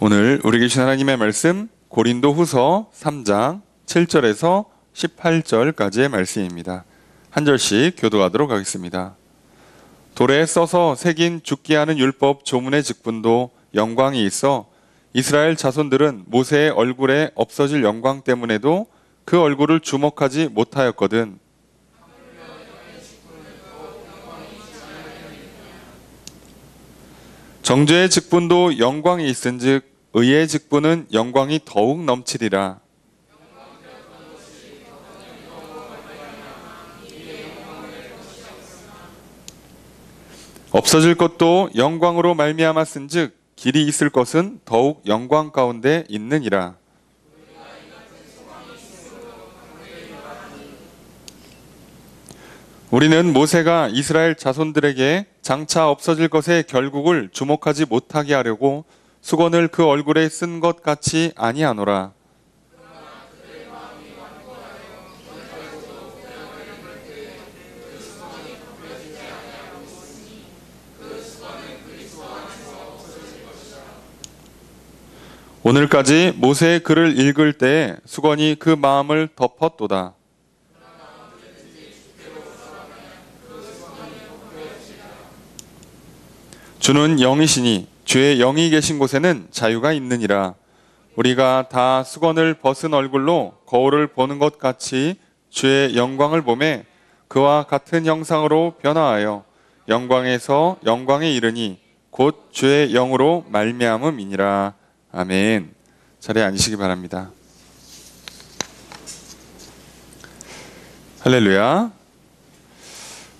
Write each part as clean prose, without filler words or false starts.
오늘 우리 계신 하나님의 말씀 고린도후서 3장 7절에서 18절까지의 말씀입니다. 한 절씩 교독하도록 하겠습니다. 돌에 써서 새긴 죽게 하는 율법 조문의 직분도 영광이 있어 이스라엘 자손들은 모세의 얼굴에 없어질 영광 때문에도 그 얼굴을 주목하지 못하였거든. 정죄의 직분도 영광이 있은즉 의의 직분은 영광이 더욱 넘치리라. 없어질 것도 영광으로 말미암았은즉 길이 있을 것은 더욱 영광 가운데 있느니라. 우리는 모세가 이스라엘 자손들에게 장차 없어질 것의 결국을 주목하지 못하게 하려고 수건을 그 얼굴에 쓴 것 같이 아니하노라. 오늘까지 모세의 글을 읽을 때 수건이 그 마음을 덮었도다. 주는 영이시니 주의 영이 계신 곳에는 자유가 있느니라. 우리가 다 수건을 벗은 얼굴로 거울을 보는 것 같이 주의 영광을 보매 그와 같은 형상으로 변화하여 영광에서 영광에 이르니 곧 주의 영으로 말미암음이니라. 아멘. 자리에 앉으시기 바랍니다. 할렐루야.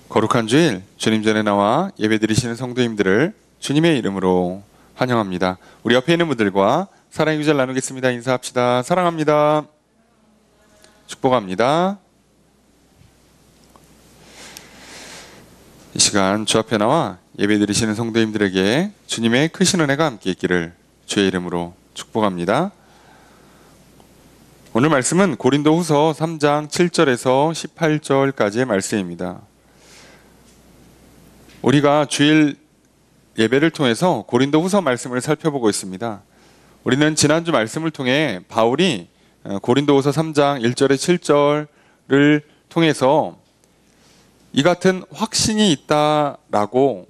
거룩한 주일 주님 전에 나와 예배드리시는 성도님들을 주님의 이름으로 환영합니다. 우리 옆에 있는 분들과 사랑의 구절 나누겠습니다. 인사합시다. 사랑합니다. 축복합니다. 이 시간 주 앞에 나와 예배드리시는 성도님들에게 주님의 크신 은혜가 함께 있기를 주의 이름으로 축복합니다. 오늘 말씀은 고린도후서 3장 7절에서 18절까지의 말씀입니다. 우리가 주일 예배를 통해서 고린도후서 말씀을 살펴보고 있습니다. 우리는 지난주 말씀을 통해 바울이 고린도후서 3장 1절에 7절을 통해서 이 같은 확신이 있다라고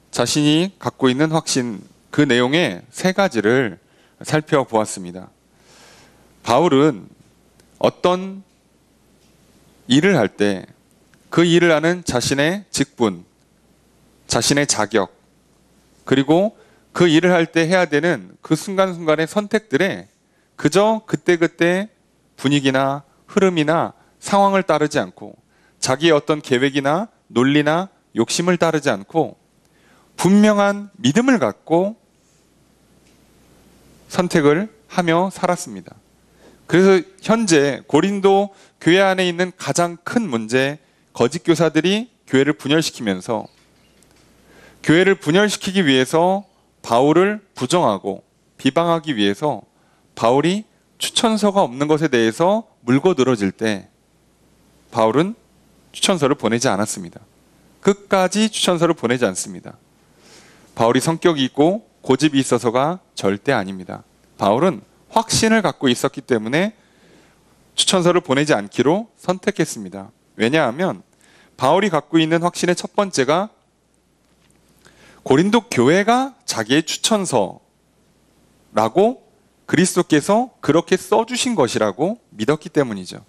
자신이 갖고 있는 확신, 그 내용의 세 가지를 살펴보았습니다. 바울은 어떤 일을 할 때 그 일을 하는 자신의 직분, 자신의 자격, 그리고 그 일을 할 때 해야 되는 그 순간순간의 선택들에 그저 그때그때 분위기나 흐름이나 상황을 따르지 않고 자기의 어떤 계획이나 논리나 욕심을 따르지 않고 분명한 믿음을 갖고 선택을 하며 살았습니다. 그래서 현재 고린도 교회 안에 있는 가장 큰 문제, 거짓 교사들이 교회를 분열시키면서 교회를 분열시키기 위해서 바울을 부정하고 비방하기 위해서 바울이 추천서가 없는 것에 대해서 물고 늘어질 때 바울은 추천서를 보내지 않았습니다. 끝까지 추천서를 보내지 않습니다. 바울이 성격이 있고 고집이 있어서가 절대 아닙니다. 바울은 확신을 갖고 있었기 때문에 추천서를 보내지 않기로 선택했습니다. 왜냐하면 바울이 갖고 있는 확신의 첫 번째가 고린도 교회가 자기의 추천서라고 그리스도께서 그렇게 써주신 것이라고 믿었기 때문이죠.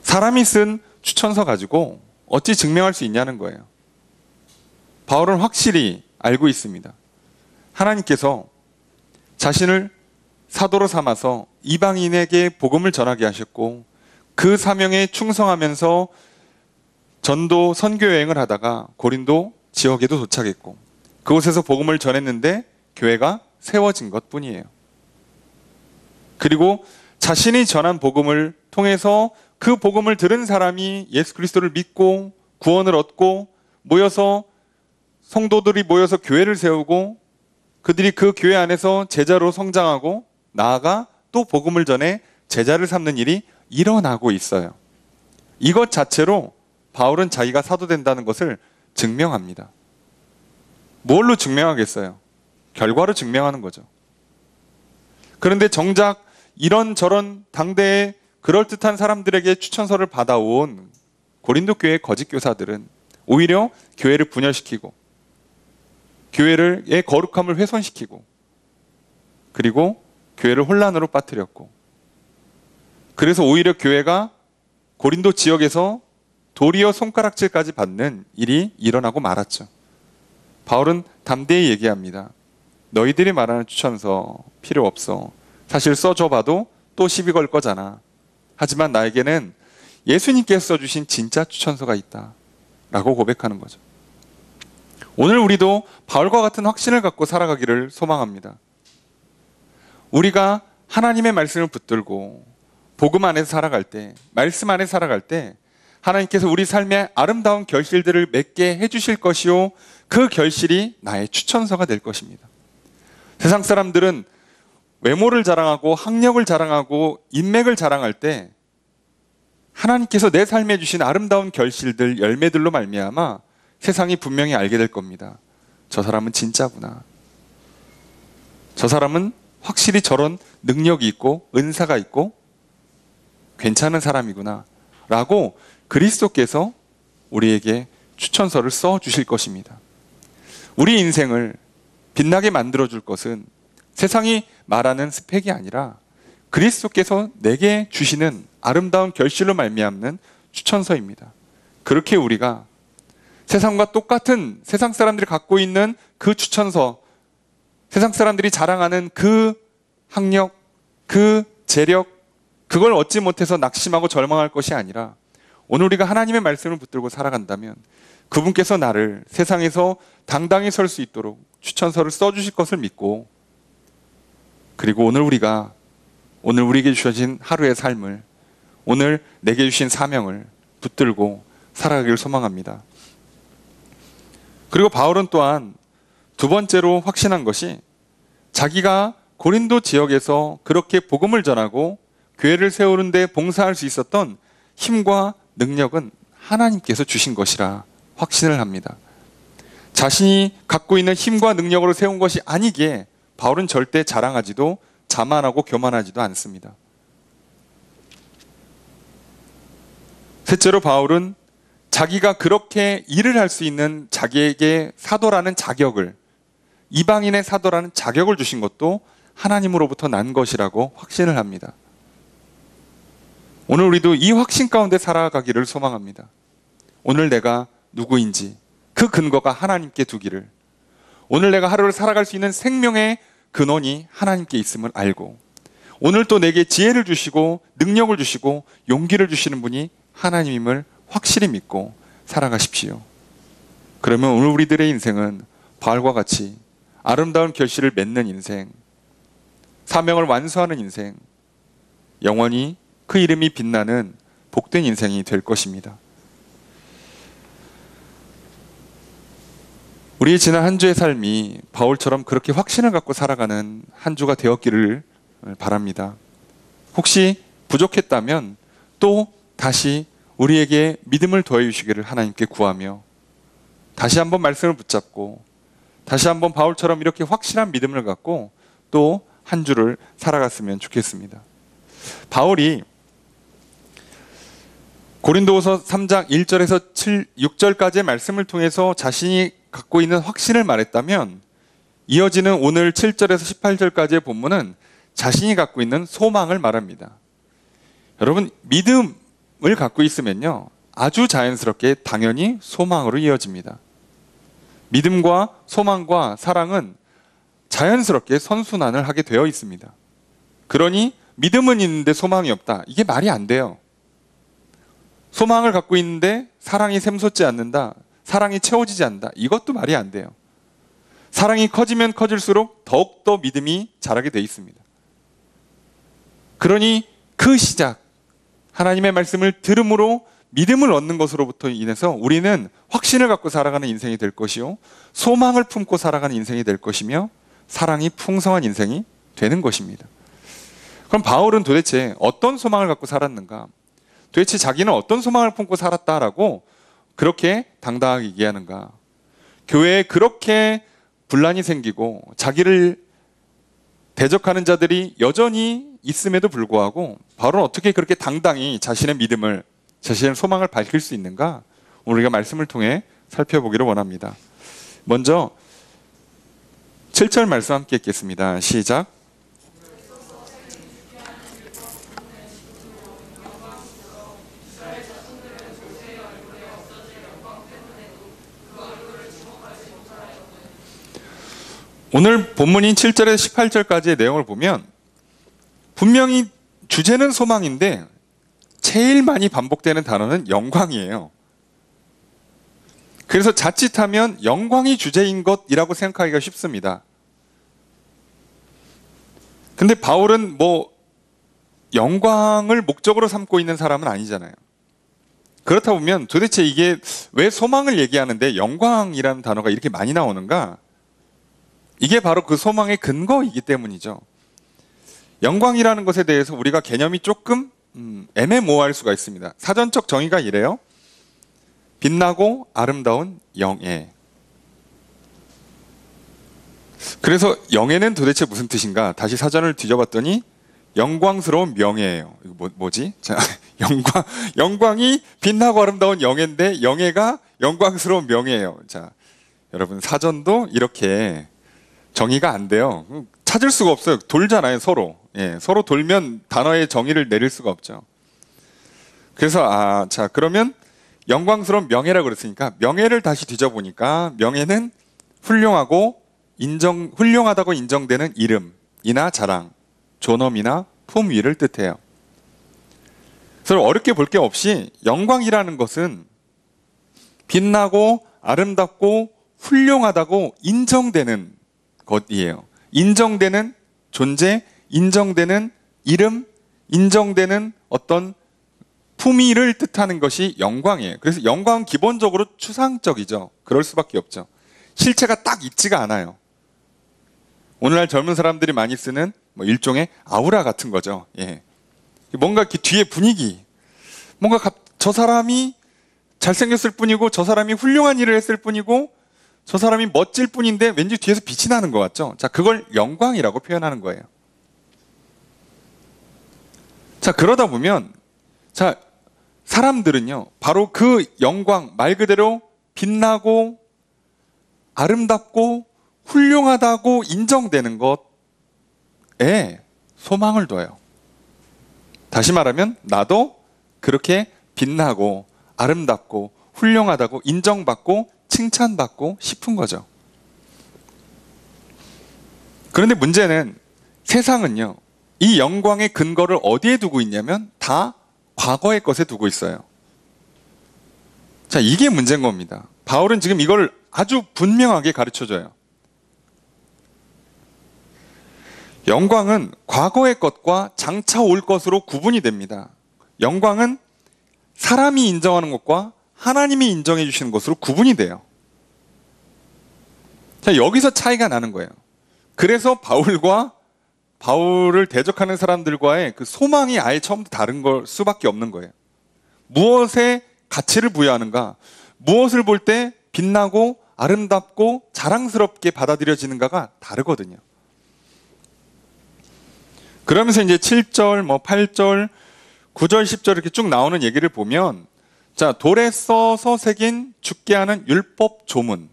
사람이 쓴 추천서 가지고 어찌 증명할 수 있냐는 거예요. 바울은 확실히 알고 있습니다. 하나님께서 자신을 사도로 삼아서 이방인에게 복음을 전하게 하셨고 그 사명에 충성하면서 전도 선교 여행을 하다가 고린도 지역에도 도착했고 그곳에서 복음을 전했는데 교회가 세워진 것뿐이에요. 그리고 자신이 전한 복음을 통해서 그 복음을 들은 사람이 예수 그리스도를 믿고 구원을 얻고 성도들이 모여서 교회를 세우고 그들이 그 교회 안에서 제자로 성장하고 나아가 또 복음을 전해 제자를 삼는 일이 일어나고 있어요. 이것 자체로 바울은 자기가 사도 된다는 것을 증명합니다. 뭘로 증명하겠어요? 결과로 증명하는 거죠. 그런데 정작 이런저런 당대의 그럴듯한 사람들에게 추천서를 받아온 고린도 교회의 거짓 교사들은 오히려 교회를 분열시키고 교회의 거룩함을 훼손시키고 그리고 교회를 혼란으로 빠뜨렸고 그래서 오히려 교회가 고린도 지역에서 도리어 손가락질까지 받는 일이 일어나고 말았죠. 바울은 담대히 얘기합니다. 너희들이 말하는 추천서 필요 없어. 사실 써줘봐도 또 시비 걸 거잖아. 하지만 나에게는 예수님께서 써주신 진짜 추천서가 있다. 라고 고백하는 거죠. 오늘 우리도 바울과 같은 확신을 갖고 살아가기를 소망합니다. 우리가 하나님의 말씀을 붙들고 복음 안에서 살아갈 때, 말씀 안에서 살아갈 때 하나님께서 우리 삶에 아름다운 결실들을 맺게 해주실 것이요 그 결실이 나의 추천서가 될 것입니다. 세상 사람들은 외모를 자랑하고 학력을 자랑하고 인맥을 자랑할 때 하나님께서 내 삶에 주신 아름다운 결실들, 열매들로 말미암아 세상이 분명히 알게 될 겁니다. 저 사람은 진짜구나. 저 사람은 확실히 저런 능력이 있고 은사가 있고 괜찮은 사람이구나 라고 그리스도께서 우리에게 추천서를 써주실 것입니다. 우리 인생을 빛나게 만들어줄 것은 세상이 말하는 스펙이 아니라 그리스도께서 내게 주시는 아름다운 결실로 말미암는 추천서입니다. 그렇게 우리가 세상과 똑같은 세상 사람들이 갖고 있는 그 추천서, 세상 사람들이 자랑하는 그 학력, 그 재력, 그걸 얻지 못해서 낙심하고 절망할 것이 아니라 오늘 우리가 하나님의 말씀을 붙들고 살아간다면 그분께서 나를 세상에서 당당히 설 수 있도록 추천서를 써주실 것을 믿고 그리고 오늘 우리에게 주셔진 하루의 삶을 오늘 내게 주신 사명을 붙들고 살아가기를 소망합니다. 그리고 바울은 또한 두 번째로 확신한 것이 자기가 고린도 지역에서 그렇게 복음을 전하고 교회를 세우는 데 봉사할 수 있었던 힘과 능력은 하나님께서 주신 것이라 확신을 합니다. 자신이 갖고 있는 힘과 능력으로 세운 것이 아니기에 바울은 절대 자랑하지도 자만하고 교만하지도 않습니다. 셋째로 바울은 자기가 그렇게 일을 할 수 있는 자기에게 사도라는 자격을, 이방인의 사도라는 자격을 주신 것도 하나님으로부터 난 것이라고 확신을 합니다. 오늘 우리도 이 확신 가운데 살아가기를 소망합니다. 오늘 내가 누구인지 그 근거가 하나님께 두기를, 오늘 내가 하루를 살아갈 수 있는 생명의 근원이 하나님께 있음을 알고, 오늘 또 내게 지혜를 주시고 능력을 주시고 용기를 주시는 분이 하나님임을 확실히 믿고 살아가십시오. 그러면 오늘 우리들의 인생은 바울과 같이 아름다운 결실을 맺는 인생, 사명을 완수하는 인생, 영원히 그 이름이 빛나는 복된 인생이 될 것입니다. 우리의 지난 한 주의 삶이 바울처럼 그렇게 확신을 갖고 살아가는 한 주가 되었기를 바랍니다. 혹시 부족했다면 또 다시 우리에게 믿음을 더해주시기를 하나님께 구하며 다시 한번 말씀을 붙잡고 다시 한번 바울처럼 이렇게 확실한 믿음을 갖고 또 한 주를 살아갔으면 좋겠습니다. 바울이 고린도후서 3장 1절에서 6절까지의 말씀을 통해서 자신이 갖고 있는 확신을 말했다면 이어지는 오늘 7절에서 18절까지의 본문은 자신이 갖고 있는 소망을 말합니다. 여러분, 믿음을 갖고 있으면요 아주 자연스럽게 당연히 소망으로 이어집니다. 믿음과 소망과 사랑은 자연스럽게 선순환을 하게 되어 있습니다. 그러니 믿음은 있는데 소망이 없다, 이게 말이 안 돼요. 소망을 갖고 있는데 사랑이 샘솟지 않는다, 사랑이 채워지지 않는다, 이것도 말이 안 돼요. 사랑이 커지면 커질수록 더욱더 믿음이 자라게 되어 있습니다. 그러니 그 시작, 하나님의 말씀을 들음으로 믿음을 얻는 것으로부터 인해서 우리는 확신을 갖고 살아가는 인생이 될 것이요, 소망을 품고 살아가는 인생이 될 것이며 사랑이 풍성한 인생이 되는 것입니다. 그럼 바울은 도대체 어떤 소망을 갖고 살았는가? 도대체 자기는 어떤 소망을 품고 살았다라고 그렇게 당당하게 얘기하는가? 교회에 그렇게 분란이 생기고 자기를 대적하는 자들이 여전히 있음에도 불구하고 바울은 어떻게 그렇게 당당히 자신의 믿음을, 자신의 소망을 밝힐 수 있는가? 오늘 우리가 말씀을 통해 살펴보기를 원합니다. 먼저 7절 말씀 함께 읽겠습니다. 시작. 오늘 본문인 7절에서 18절까지의 내용을 보면 분명히 주제는 소망인데 제일 많이 반복되는 단어는 영광이에요. 그래서 자칫하면 영광이 주제인 것이라고 생각하기가 쉽습니다. 근데 바울은 뭐 영광을 목적으로 삼고 있는 사람은 아니잖아요. 그렇다 보면 도대체 이게 왜 소망을 얘기하는데 영광이라는 단어가 이렇게 많이 나오는가? 이게 바로 그 소망의 근거이기 때문이죠. 영광이라는 것에 대해서 우리가 개념이 조금 애매모호할 수가 있습니다. 사전적 정의가 이래요. 빛나고 아름다운 영예. 그래서 영예는 도대체 무슨 뜻인가? 다시 사전을 뒤져봤더니 영광스러운 명예예요. 이거 뭐지? 자, 영광이 빛나고 아름다운 영예인데 영예가 영광스러운 명예예요. 자, 여러분 사전도 이렇게 정의가 안 돼요. 찾을 수가 없어요. 돌잖아요, 서로. 예, 서로 돌면 단어의 정의를 내릴 수가 없죠. 그래서 자, 그러면 영광스러운 명예라고 그랬으니까 명예를 다시 뒤져보니까 명예는 훌륭하다고 인정되는 이름이나 자랑, 존엄이나 품위를 뜻해요. 그래서 어렵게 볼 게 없이 영광이라는 것은 빛나고 아름답고 훌륭하다고 인정되는 것이에요. 인정되는 존재, 인정되는 이름, 인정되는 어떤 품위를 뜻하는 것이 영광이에요. 그래서 영광은 기본적으로 추상적이죠. 그럴 수밖에 없죠. 실체가 딱 있지가 않아요. 오늘날 젊은 사람들이 많이 쓰는 뭐 일종의 아우라 같은 거죠. 예. 뭔가 뒤에 분위기, 뭔가 저 사람이 잘생겼을 뿐이고 저 사람이 훌륭한 일을 했을 뿐이고 저 사람이 멋질 뿐인데 왠지 뒤에서 빛이 나는 것 같죠. 자, 그걸 영광이라고 표현하는 거예요. 자, 그러다 보면 자, 사람들은요 바로 그 영광, 말 그대로 빛나고 아름답고 훌륭하다고 인정되는 것에 소망을 둬요. 다시 말하면 나도 그렇게 빛나고 아름답고 훌륭하다고 인정받고 칭찬받고 싶은 거죠. 그런데 문제는 세상은요 이 영광의 근거를 어디에 두고 있냐면 다 과거의 것에 두고 있어요. 자, 이게 문제인 겁니다. 바울은 지금 이걸 아주 분명하게 가르쳐줘요. 영광은 과거의 것과 장차 올 것으로 구분이 됩니다. 영광은 사람이 인정하는 것과 하나님이 인정해 주시는 것으로 구분이 돼요. 자, 여기서 차이가 나는 거예요. 그래서 바울을 대적하는 사람들과의 그 소망이 아예 처음부터 다른 걸 수밖에 없는 거예요. 무엇에 가치를 부여하는가? 무엇을 볼 때 빛나고 아름답고 자랑스럽게 받아들여지는가가 다르거든요. 그러면서 이제 7절, 8절, 9절, 10절 이렇게 쭉 나오는 얘기를 보면 자, 돌에 써서 새긴 죽게 하는 율법 조문.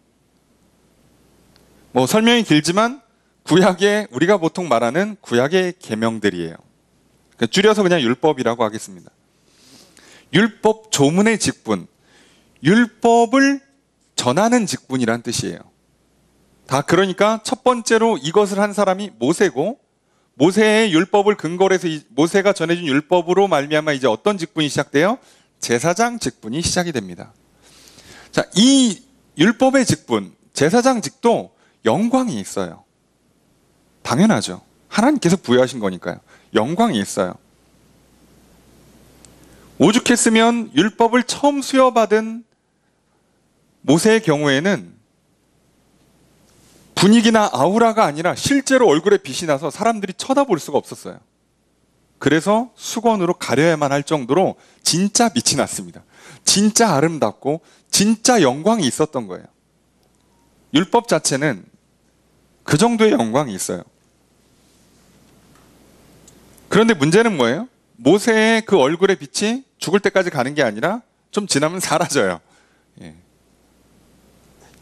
설명이 길지만 구약의 우리가 보통 말하는 구약의 계명들이에요. 줄여서 그냥 율법이라고 하겠습니다. 율법 조문의 직분, 율법을 전하는 직분이란 뜻이에요. 다 그러니까 첫 번째로 이것을 한 사람이 모세고 모세의 율법을 근거로 해서 모세가 전해준 율법으로 말미암아 이제 어떤 직분이 시작돼요? 제사장 직분이 시작이 됩니다. 자, 이 율법의 직분, 제사장직도 영광이 있어요. 당연하죠. 하나님께서 부여하신 거니까요. 영광이 있어요. 오죽했으면 율법을 처음 수여받은 모세의 경우에는 분위기나 아우라가 아니라 실제로 얼굴에 빛이 나서 사람들이 쳐다볼 수가 없었어요. 그래서 수건으로 가려야만 할 정도로 진짜 빛이 났습니다. 진짜 아름답고 진짜 영광이 있었던 거예요. 율법 자체는 그 정도의 영광이 있어요. 그런데 문제는 뭐예요? 모세의 그 얼굴의 빛이 죽을 때까지 가는 게 아니라 좀 지나면 사라져요. 예.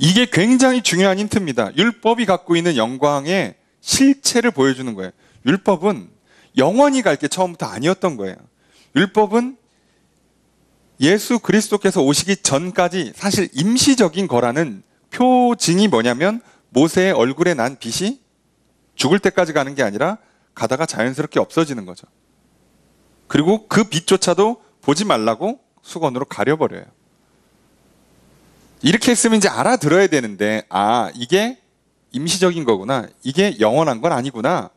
이게 굉장히 중요한 힌트입니다. 율법이 갖고 있는 영광의 실체를 보여주는 거예요. 율법은 영원히 갈 게 처음부터 아니었던 거예요. 율법은 예수 그리스도께서 오시기 전까지 사실 임시적인 거라는 표징이 뭐냐면 모세의 얼굴에 난 빛이 죽을 때까지 가는 게 아니라 가다가 자연스럽게 없어지는 거죠. 그리고 그 빛조차도 보지 말라고 수건으로 가려버려요. 이렇게 했으면 이제 알아들어야 되는데, 아, 이게 임시적인 거구나. 이게 영원한 건 아니구나.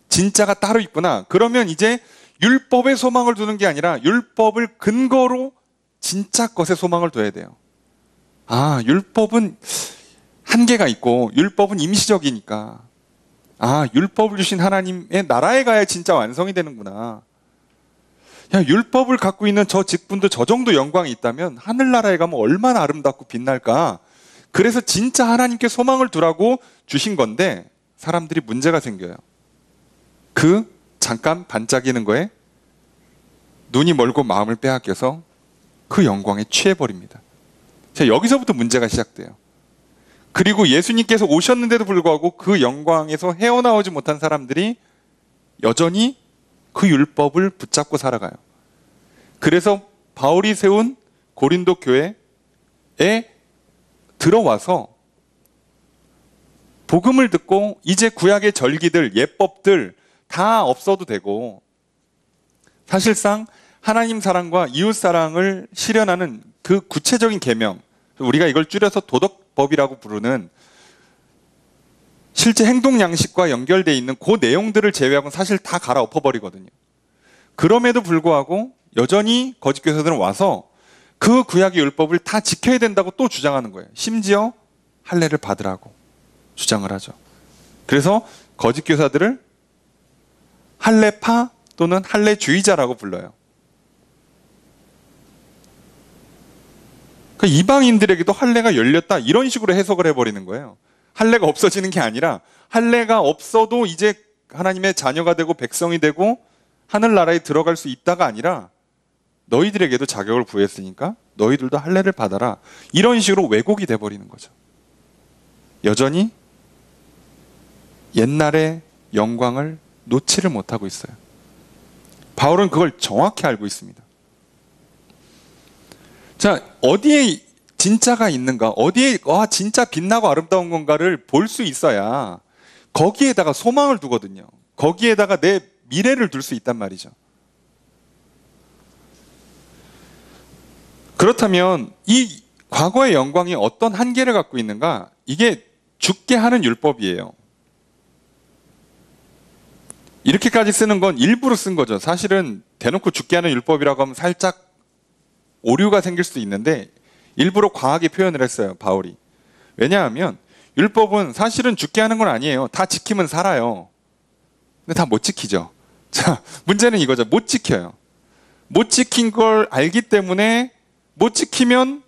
진짜가 따로 있구나. 그러면 이제 율법에 소망을 두는 게 아니라 율법을 근거로 진짜 것에 소망을 둬야 돼요. 아, 율법은 한계가 있고 율법은 임시적이니까. 아, 율법을 주신 하나님의 나라에 가야 진짜 완성이 되는구나. 야, 율법을 갖고 있는 저 직분도 저 정도 영광이 있다면 하늘나라에 가면 얼마나 아름답고 빛날까. 그래서 진짜 하나님께 소망을 두라고 주신 건데 사람들이 문제가 생겨요. 그 잠깐 반짝이는 거에 눈이 멀고 마음을 빼앗겨서 그 영광에 취해버립니다. 자, 여기서부터 문제가 시작돼요. 그리고 예수님께서 오셨는데도 불구하고 그 영광에서 헤어나오지 못한 사람들이 여전히 그 율법을 붙잡고 살아가요. 그래서 바울이 세운 고린도 교회에 들어와서 복음을 듣고 이제 구약의 절기들, 예법들 다 없어도 되고 사실상 하나님 사랑과 이웃 사랑을 실현하는 그 구체적인 계명, 우리가 이걸 줄여서 도덕법이라고 부르는 실제 행동 양식과 연결되어 있는 그 내용들을 제외하고는 사실 다 갈아엎어버리거든요. 그럼에도 불구하고 여전히 거짓 교사들은 와서 그 구약의 율법을 다 지켜야 된다고 또 주장하는 거예요. 심지어 할례를 받으라고 주장을 하죠. 그래서 거짓 교사들을 할례파 또는 할례주의자라고 불러요. 그러니까 이방인들에게도 할례가 열렸다 이런 식으로 해석을 해버리는 거예요. 할례가 없어지는 게 아니라 할례가 없어도 이제 하나님의 자녀가 되고 백성이 되고 하늘나라에 들어갈 수 있다가 아니라 너희들에게도 자격을 부여했으니까 너희들도 할례를 받아라. 이런 식으로 왜곡이 돼버리는 거죠. 여전히 옛날의 영광을 놓지를 못하고 있어요. 바울은 그걸 정확히 알고 있습니다. 자, 어디에 진짜가 있는가? 어디에 진짜 빛나고 아름다운 건가를 볼 수 있어야 거기에다가 소망을 두거든요. 거기에다가 내 미래를 둘 수 있단 말이죠. 그렇다면 이 과거의 영광이 어떤 한계를 갖고 있는가? 이게 죽게 하는 율법이에요. 이렇게까지 쓰는 건 일부러 쓴 거죠. 사실은 대놓고 죽게 하는 율법이라고 하면 살짝 오류가 생길 수도 있는데 일부러 과하게 표현을 했어요, 바울이. 왜냐하면 율법은 사실은 죽게 하는 건 아니에요. 다 지키면 살아요. 근데 다 못 지키죠. 자, 문제는 이거죠. 못 지켜요. 못 지킨 걸 알기 때문에 못 지키면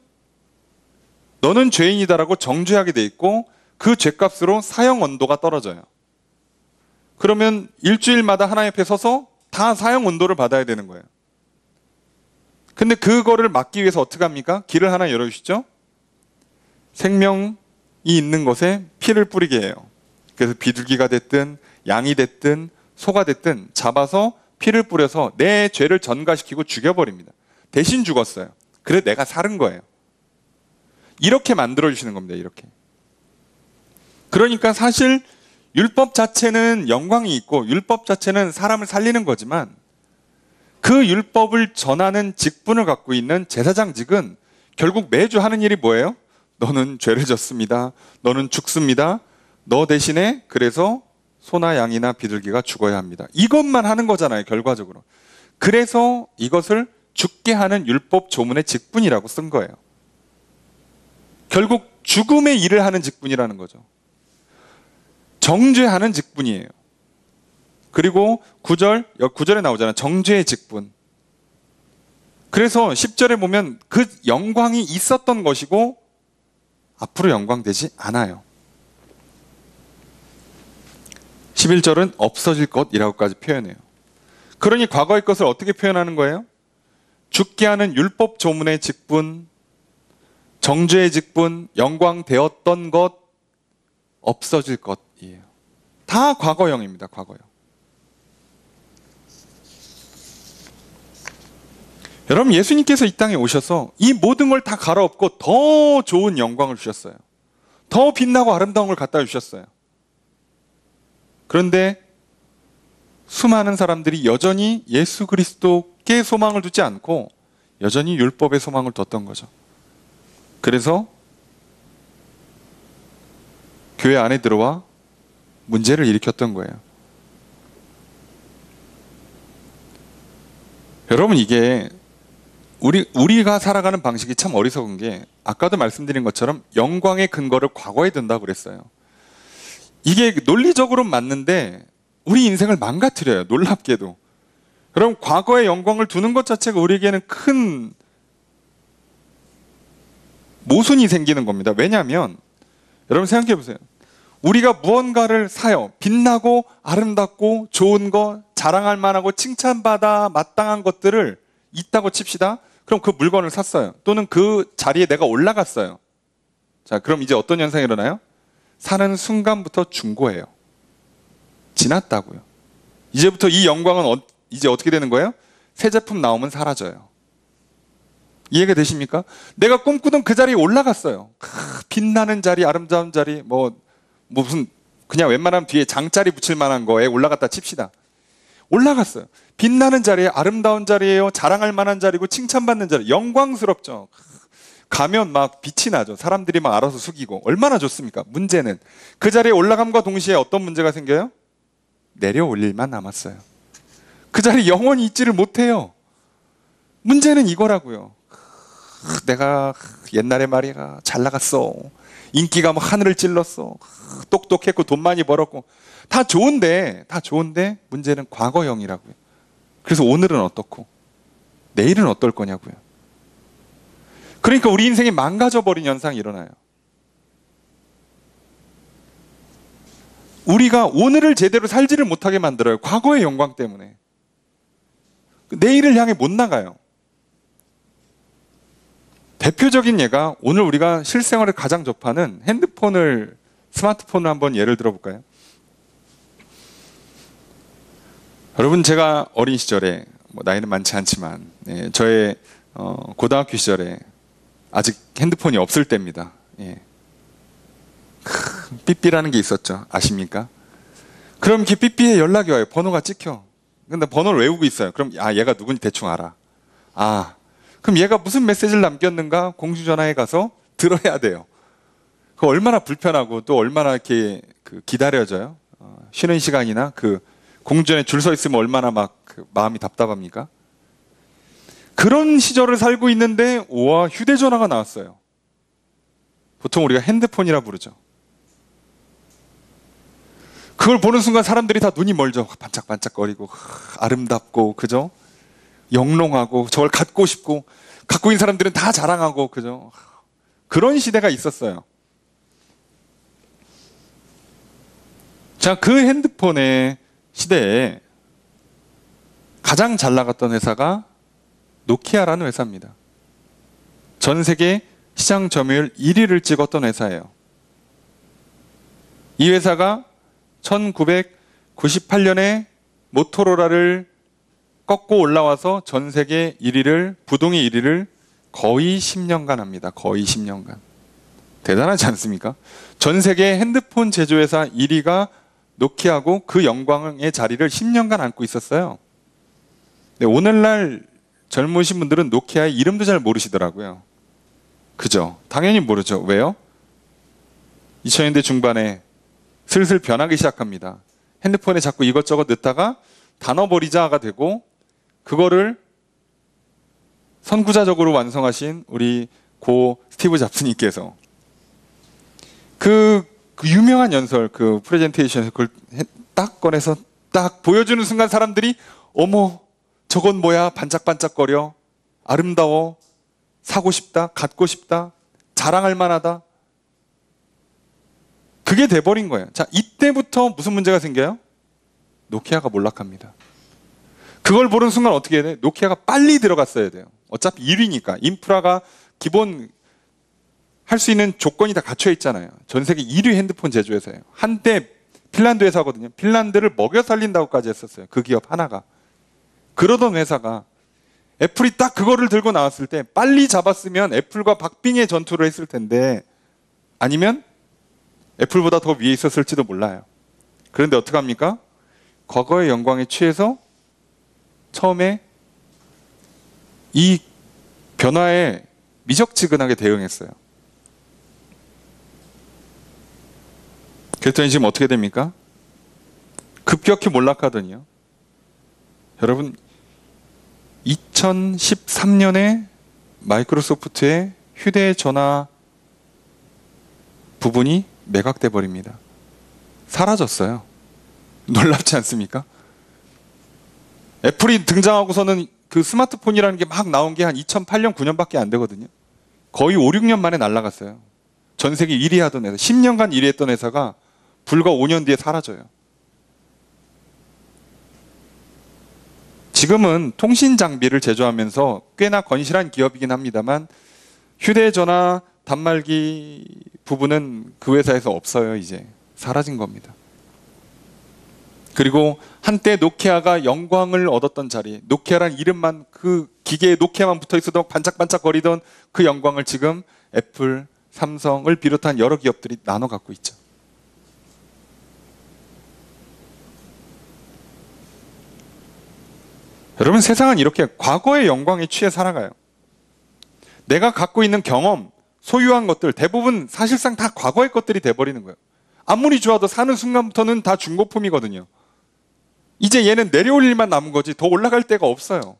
너는 죄인이다라고 정죄하게 돼 있고 그 죄값으로 사형 온도가 떨어져요. 그러면 일주일마다 하나님 앞에 서서 다 사형 온도를 받아야 되는 거예요. 근데 그거를 막기 위해서 어떻게 합니까? 길을 하나 열어주시죠. 생명이 있는 것에 피를 뿌리게 해요. 그래서 비둘기가 됐든 양이 됐든 소가 됐든 잡아서 피를 뿌려서 내 죄를 전가시키고 죽여버립니다. 대신 죽었어요. 그래 내가 살은 거예요. 이렇게 만들어주시는 겁니다. 이렇게. 그러니까 사실 율법 자체는 영광이 있고 율법 자체는 사람을 살리는 거지만 그 율법을 전하는 직분을 갖고 있는 제사장직은 결국 매주 하는 일이 뭐예요? 너는 죄를 졌습니다. 너는 죽습니다. 너 대신에 그래서 소나 양이나 비둘기가 죽어야 합니다. 이것만 하는 거잖아요, 결과적으로. 그래서 이것을 죽게 하는 율법 조문의 직분이라고 쓴 거예요. 결국 죽음의 일을 하는 직분이라는 거죠. 정죄하는 직분이에요. 그리고 9절에 나오잖아요. 정죄의 직분. 그래서 10절에 보면 그 영광이 있었던 것이고 앞으로 영광되지 않아요. 11절은 없어질 것이라고까지 표현해요. 그러니 과거의 것을 어떻게 표현하는 거예요? 죽게 하는 율법 조문의 직분, 정죄의 직분, 영광되었던 것, 없어질 것이에요. 다 과거형입니다. 과거형. 여러분, 예수님께서 이 땅에 오셔서 이 모든 걸 다 갈아엎고 더 좋은 영광을 주셨어요. 더 빛나고 아름다운 걸 갖다 주셨어요. 그런데 수많은 사람들이 여전히 예수 그리스도께 소망을 두지 않고 여전히 율법에 소망을 뒀던 거죠. 그래서 교회 안에 들어와 문제를 일으켰던 거예요. 여러분, 이게 우리가 살아가는 방식이 참 어리석은 게, 아까도 말씀드린 것처럼 영광의 근거를 과거에 둔다고 그랬어요. 이게 논리적으로 맞는데 우리 인생을 망가뜨려요. 놀랍게도. 여러분, 과거의 영광을 두는 것 자체가 우리에게는 큰 모순이 생기는 겁니다. 왜냐하면 여러분 생각해 보세요. 우리가 무언가를 사요. 빛나고 아름답고 좋은 거, 자랑할 만하고 칭찬받아 마땅한 것들을 있다고 칩시다. 그럼 그 물건을 샀어요. 또는 그 자리에 내가 올라갔어요. 자, 그럼 이제 어떤 현상이 일어나요? 사는 순간부터 중고해요. 지났다고요. 이제부터 이 영광은 이제 어떻게 되는 거예요? 새 제품 나오면 사라져요. 이해가 되십니까? 내가 꿈꾸던 그 자리에 올라갔어요. 빛나는 자리, 아름다운 자리, 무슨 그냥 웬만하면 뒤에 장자리 붙일 만한 거에 올라갔다 칩시다. 올라갔어요. 빛나는 자리에, 아름다운 자리예요. 자랑할 만한 자리고 칭찬받는 자리. 영광스럽죠. 가면 막 빛이 나죠. 사람들이 막 알아서 숙이고. 얼마나 좋습니까? 문제는 그 자리에 올라감과 동시에 어떤 문제가 생겨요? 내려올 일만 남았어요. 그 자리에 영원히 있지를 못해요. 문제는 이거라고요. 내가 옛날에 말이야 잘 나갔어. 인기가 막 하늘을 찔렀어. 똑똑했고 돈 많이 벌었고. 다 좋은데 문제는 과거형이라고요. 그래서 오늘은 어떻고 내일은 어떨 거냐고요. 그러니까 우리 인생이 망가져버린 현상이 일어나요. 우리가 오늘을 제대로 살지를 못하게 만들어요. 과거의 영광 때문에. 내일을 향해 못 나가요. 대표적인 예가 오늘 우리가 실생활에 가장 접하는 스마트폰을 한번 예를 들어볼까요? 여러분, 제가 어린 시절에, 나이는 많지 않지만, 저의 고등학교 시절에 아직 핸드폰이 없을 때입니다. 삐삐라는 게 있었죠. 아십니까? 그럼 이렇게 삐삐에 연락이 와요. 번호가 찍혀. 근데 번호를 외우고 있어요. 그럼 얘가 누군지 대충 알아. 그럼 얘가 무슨 메시지를 남겼는가 공중전화에 가서 들어야 돼요. 그거 얼마나 불편하고 또 얼마나 이렇게 기다려져요. 쉬는 시간이나 공중전화에 줄 서 있으면 얼마나 마음이 답답합니까? 그런 시절을 살고 있는데 우와, 휴대전화가 나왔어요. 보통 우리가 핸드폰이라 부르죠. 그걸 보는 순간 사람들이 다 눈이 멀죠. 반짝반짝거리고 아름답고, 그죠? 영롱하고 저걸 갖고 싶고, 갖고 있는 사람들은 다 자랑하고, 그죠? 그런 시대가 있었어요. 자, 그 핸드폰의 시대에 가장 잘 나갔던 회사가 노키아라는 회사입니다. 전 세계 시장 점유율 1위를 찍었던 회사예요. 이 회사가 1998년에 모토로라를 꺾고 올라와서 전 세계 1위를, 부동의 1위를 거의 10년간 합니다. 거의 10년간. 대단하지 않습니까? 전 세계 핸드폰 제조회사 1위가 노키아고 그 영광의 자리를 10년간 안고 있었어요. 근데 오늘날 젊으신 분들은 노키아의 이름도 잘 모르시더라고요. 그죠? 당연히 모르죠. 왜요? 2000년대 중반에 슬슬 변하기 시작합니다. 핸드폰에 자꾸 이것저것 넣다가 단어 버리자가 되고, 그거를 선구자적으로 완성하신 우리 고 스티브 잡스님께서 그 유명한 연설, 그 프레젠테이션에서 그걸 딱 꺼내서 딱 보여주는 순간 사람들이 어머, 저건 뭐야? 반짝반짝거려. 아름다워. 사고 싶다. 갖고 싶다. 자랑할 만하다. 그게 돼버린 거예요. 자, 이때부터 무슨 문제가 생겨요? 노키아가 몰락합니다. 그걸 보는 순간 어떻게 해야 돼? 노키아가 빨리 들어갔어야 돼요. 어차피 1위니까. 인프라가 기본 할 수 있는 조건이 다 갖춰 있잖아요. 전 세계 1위 핸드폰 제조회사예요. 한때 핀란드 회사거든요. 핀란드를 먹여 살린다고까지 했었어요. 그 기업 하나가. 그러던 회사가 애플이 딱 그거를 들고 나왔을 때 빨리 잡았으면 애플과 박빙의 전투를 했을 텐데, 아니면 애플보다 더 위에 있었을지도 몰라요. 그런데 어떡합니까? 과거의 영광에 취해서 처음에 이 변화에 미적지근하게 대응했어요. 그랬더니 지금 어떻게 됩니까? 급격히 몰락하더니요. 여러분, 2013년에 마이크로소프트의 휴대전화 부분이 매각돼 버립니다. 사라졌어요. 놀랍지 않습니까? 애플이 등장하고서는 그 스마트폰이라는 게 막 나온 게 한 2008년, 9년밖에 안 되거든요. 거의 5, 6년 만에 날아갔어요. 전 세계 1위 하던 회사, 10년간 1위 했던 회사가 불과 5년 뒤에 사라져요. 지금은 통신 장비를 제조하면서 꽤나 건실한 기업이긴 합니다만, 휴대전화 단말기 부분은 그 회사에서 없어요. 이제 사라진 겁니다. 그리고 한때 노키아가 영광을 얻었던 자리, 노키아란 이름만, 그 기계에 노키아만 붙어 있어도 반짝반짝 거리던 그 영광을 지금 애플, 삼성을 비롯한 여러 기업들이 나눠 갖고 있죠. 여러분, 세상은 이렇게 과거의 영광에 취해 살아가요. 내가 갖고 있는 경험, 소유한 것들 대부분 사실상 다 과거의 것들이 돼버리는 거예요. 아무리 좋아도 사는 순간부터는 다 중고품이거든요. 이제 얘는 내려올 일만 남은 거지 더 올라갈 데가 없어요.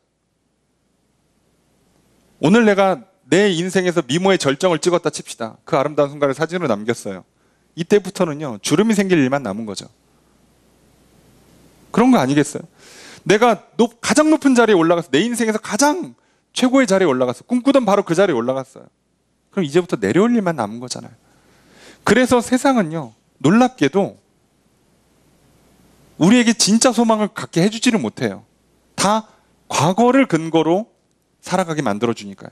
오늘 내가 내 인생에서 미모의 절정을 찍었다 칩시다. 그 아름다운 순간을 사진으로 남겼어요. 이때부터는요, 주름이 생길 일만 남은 거죠. 그런 거 아니겠어요? 내가 가장 높은 자리에 올라가서, 내 인생에서 가장 최고의 자리에 올라갔어. 꿈꾸던 바로 그 자리에 올라갔어요. 그럼 이제부터 내려올 일만 남은 거잖아요. 그래서 세상은요, 놀랍게도 우리에게 진짜 소망을 갖게 해주지를 못해요. 다 과거를 근거로 살아가게 만들어주니까요.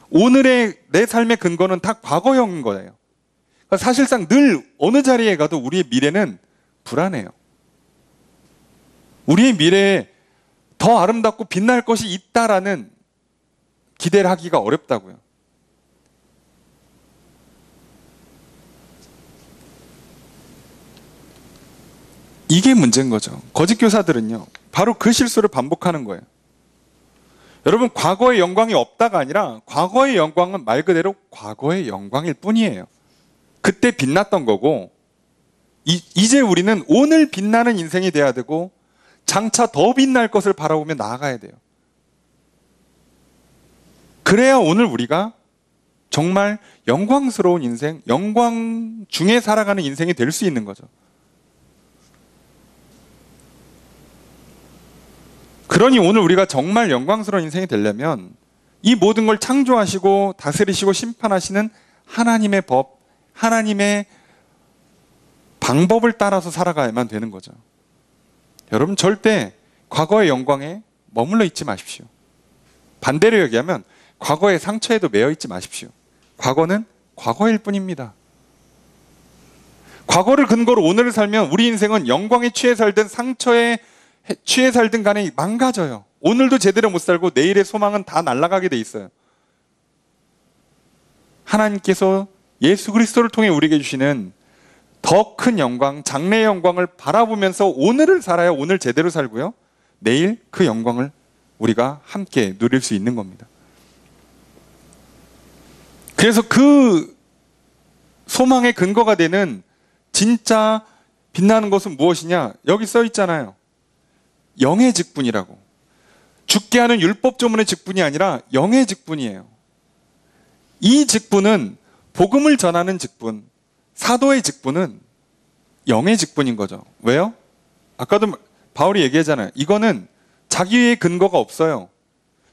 오늘의 내 삶의 근거는 다 과거형인 거예요. 그러니까 사실상 늘 어느 자리에 가도 우리의 미래는 불안해요. 우리의 미래에 더 아름답고 빛날 것이 있다라는 기대를 하기가 어렵다고요. 이게 문제인 거죠. 거짓 교사들은요, 바로 그 실수를 반복하는 거예요. 여러분, 과거의 영광이 없다가 아니라 과거의 영광은 말 그대로 과거의 영광일 뿐이에요. 그때 빛났던 거고, 이제 우리는 오늘 빛나는 인생이 돼야 되고, 장차 더 빛날 것을 바라보며 나아가야 돼요. 그래야 오늘 우리가 정말 영광스러운 인생, 영광 중에 살아가는 인생이 될 수 있는 거죠. 그러니 오늘 우리가 정말 영광스러운 인생이 되려면 이 모든 걸 창조하시고 다스리시고 심판하시는 하나님의 법, 하나님의 방법을 따라서 살아가야만 되는 거죠. 여러분, 절대 과거의 영광에 머물러 있지 마십시오. 반대로 얘기하면 과거의 상처에도 매여 있지 마십시오. 과거는 과거일 뿐입니다. 과거를 근거로 오늘을 살면 우리 인생은 영광에 취해 살든 상처에 취해 살든 간에 망가져요. 오늘도 제대로 못 살고 내일의 소망은 다 날아가게 돼 있어요. 하나님께서 예수 그리스도를 통해 우리에게 주시는 더 큰 영광, 장래의 영광을 바라보면서 오늘을 살아야 오늘 제대로 살고요, 내일 그 영광을 우리가 함께 누릴 수 있는 겁니다. 그래서 그 소망의 근거가 되는 진짜 빛나는 것은 무엇이냐? 여기 써 있잖아요. 영의 직분이라고. 죽게 하는 율법 조문의 직분이 아니라 영의 직분이에요. 이 직분은 복음을 전하는 직분, 사도의 직분은 영의 직분인 거죠. 왜요? 아까도 바울이 얘기하잖아요. 이거는 자기의 근거가 없어요.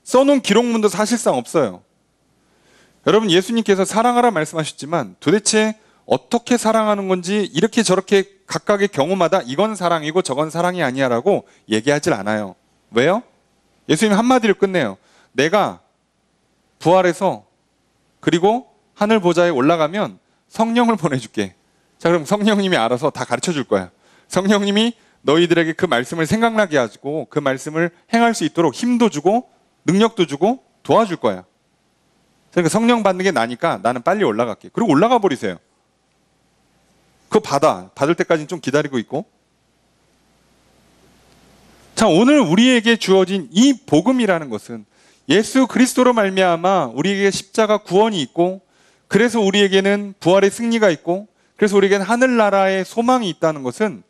써놓은 기록문도 사실상 없어요. 여러분, 예수님께서 사랑하라 말씀하셨지만 도대체 어떻게 사랑하는 건지 이렇게 저렇게 각각의 경우마다 이건 사랑이고 저건 사랑이 아니야라고 얘기하질 않아요. 왜요? 예수님이 한마디를 끝내요. 내가 부활해서 그리고 하늘 보좌에 올라가면 성령을 보내줄게. 자, 그럼 성령님이 알아서 다 가르쳐 줄 거야. 성령님이 너희들에게 그 말씀을 생각나게 하고 그 말씀을 행할 수 있도록 힘도 주고 능력도 주고 도와줄 거야. 그러니까 성령 받는 게 나니까 나는 빨리 올라갈게. 그리고 올라가 버리세요. 그거 받을 때까지는 좀 기다리고 있고. 자, 오늘 우리에게 주어진 이 복음이라는 것은 예수 그리스도로 말미암아 우리에게 십자가 구원이 있고, 그래서 우리에게는 부활의 승리가 있고, 그래서 우리에게는 하늘나라의 소망이 있다는 것은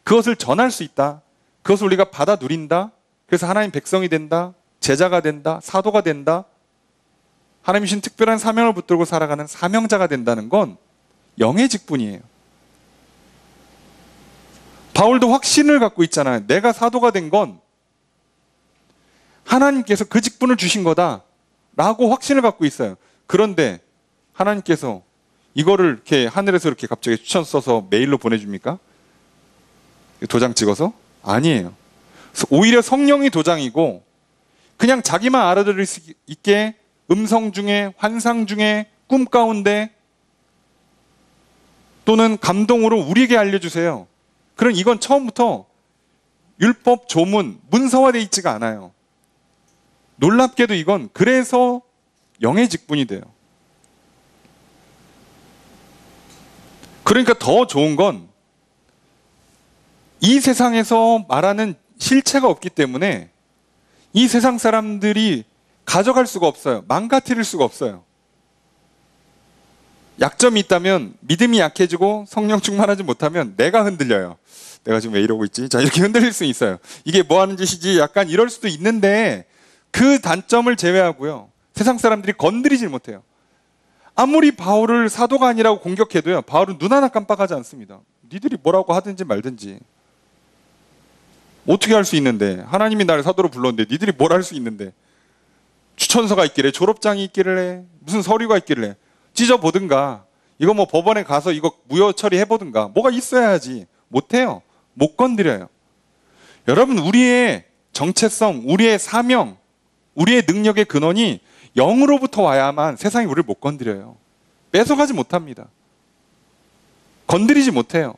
그것을 전할 수 있다. 그것을 우리가 받아 누린다. 그래서 하나님 백성이 된다. 제자가 된다. 사도가 된다. 하나님 주신 특별한 사명을 붙들고 살아가는 사명자가 된다는 건 영의 직분이에요. 바울도 확신을 갖고 있잖아요. 내가 사도가 된 건 하나님께서 그 직분을 주신 거다 라고 확신을 갖고 있어요. 그런데 하나님께서 이거를 이렇게 하늘에서 이렇게 갑자기 추천 써서 메일로 보내줍니까? 도장 찍어서? 아니에요. 오히려 성령이 도장이고, 그냥 자기만 알아들을 수 있게 음성 중에, 환상 중에, 꿈 가운데 또는 감동으로 우리에게 알려주세요. 그럼 이건 처음부터 율법 조문, 문서화되어 있지가 않아요. 놀랍게도 이건 그래서 영의 직분이 돼요. 그러니까 더 좋은 건 이 세상에서 말하는 실체가 없기 때문에 이 세상 사람들이 가져갈 수가 없어요. 망가뜨릴 수가 없어요. 약점이 있다면 믿음이 약해지고 성령 충만하지 못하면 내가 흔들려요. 내가 지금 왜 이러고 있지? 자, 이렇게 흔들릴 수 있어요. 이게 뭐 하는 짓이지? 약간 이럴 수도 있는데 그 단점을 제외하고요. 세상 사람들이 건드리질 못해요. 아무리 바울을 사도가 아니라고 공격해도요. 바울은 눈 하나 깜빡하지 않습니다. 니들이 뭐라고 하든지 말든지. 어떻게 할 수 있는데? 하나님이 나를 사도로 불렀는데 니들이 뭘 할 수 있는데? 추천서가 있기래, 졸업장이 있기래, 무슨 서류가 있기래. 찢어보든가, 이거 뭐 법원에 가서 이거 무효 처리해보든가, 뭐가 있어야지. 못해요. 못 건드려요. 여러분, 우리의 정체성, 우리의 사명, 우리의 능력의 근원이 영으로부터 와야만 세상이 우리를 못 건드려요. 뺏어가지 못합니다. 건드리지 못해요.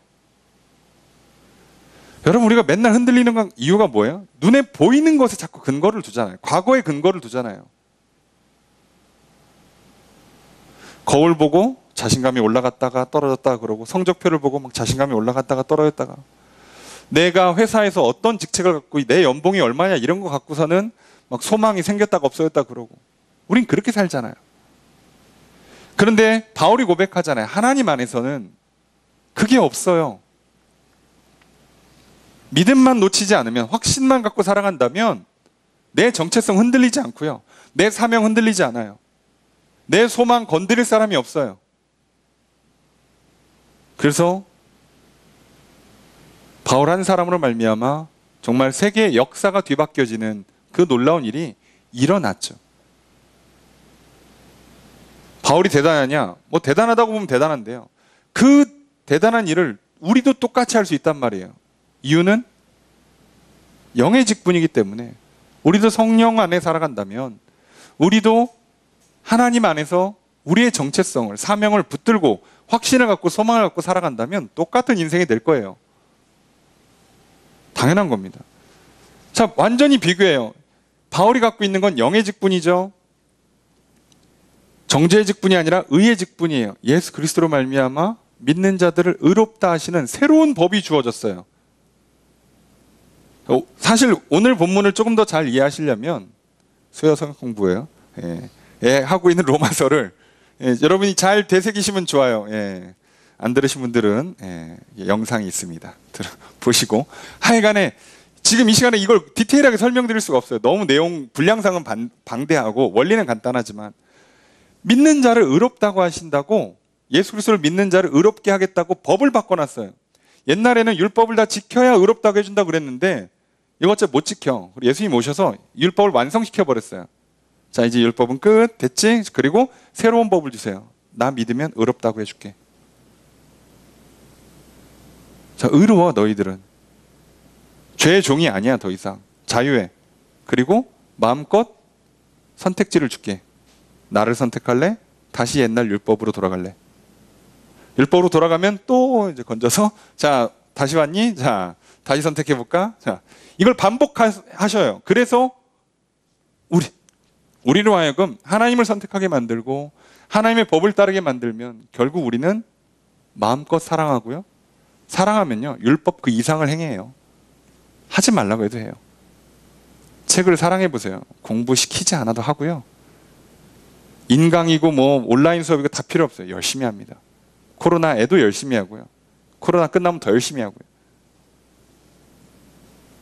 여러분, 우리가 맨날 흔들리는 이유가 뭐예요? 눈에 보이는 것에 자꾸 근거를 두잖아요. 과거에 근거를 두잖아요. 거울 보고 자신감이 올라갔다가 떨어졌다가 그러고, 성적표를 보고 막 자신감이 올라갔다가 떨어졌다가, 내가 회사에서 어떤 직책을 갖고 내 연봉이 얼마냐 이런 거 갖고서는 막 소망이 생겼다가 없어졌다 그러고, 우린 그렇게 살잖아요. 그런데 바울이 고백하잖아요. 하나님 안에서는 그게 없어요. 믿음만 놓치지 않으면, 확신만 갖고 살아간다면 내 정체성 흔들리지 않고요. 내 사명 흔들리지 않아요. 내 소망 건드릴 사람이 없어요. 그래서 바울 한 사람으로 말미암아 정말 세계의 역사가 뒤바뀌어지는 그 놀라운 일이 일어났죠. 바울이 대단하냐? 뭐 대단하다고 보면 대단한데요. 그 대단한 일을 우리도 똑같이 할 수 있단 말이에요. 이유는 영의 직분이기 때문에, 우리도 성령 안에 살아간다면, 우리도 하나님 안에서 우리의 정체성을, 사명을 붙들고 확신을 갖고 소망을 갖고 살아간다면 똑같은 인생이 될 거예요. 당연한 겁니다. 자, 완전히 비교해요. 바울이 갖고 있는 건 영의 직분이죠. 정죄의 직분이 아니라 의의 직분이에요. 예수 그리스도로 말미암아 믿는 자들을 의롭다 하시는 새로운 법이 주어졌어요. 사실 오늘 본문을 조금 더 잘 이해하시려면 수요 성경 공부예요. 하고 있는 로마서를 여러분이 잘 되새기시면 좋아요. 안 들으신 분들은 영상이 있습니다. 보시고. 하여간에 지금 이 시간에 이걸 디테일하게 설명드릴 수가 없어요. 너무 내용 분량상은 방대하고 원리는 간단하지만, 믿는 자를 의롭다고 하신다고, 예수 그리스도를 믿는 자를 의롭게 하겠다고 법을 바꿔놨어요. 옛날에는 율법을 다 지켜야 의롭다고 해준다고 그랬는데 이것저것 못 지켜. 예수님 오셔서 율법을 완성시켜 버렸어요. 자, 이제 율법은 끝, 됐지? 그리고 새로운 법을 주세요. 나 믿으면 의롭다고 해줄게. 자, 의로워 너희들은. 죄의 종이 아니야 더 이상. 자유해. 그리고 마음껏 선택지를 줄게. 나를 선택할래? 다시 옛날 율법으로 돌아갈래? 율법으로 돌아가면 또 이제 건져서 자, 다시 왔니? 자, 다시 선택해 볼까? 자, 이걸 반복하셔요. 그래서 우리로 하여금 하나님을 선택하게 만들고 하나님의 법을 따르게 만들면 결국 우리는 마음껏 사랑하고요. 사랑하면요, 율법 그 이상을 행해요. 하지 말라고 해도 해요. 책을 사랑해 보세요. 공부시키지 않아도 하고요. 인강이고 뭐 온라인 수업이고 다 필요 없어요. 열심히 합니다. 코로나에도 열심히 하고요. 코로나 끝나면 더 열심히 하고요.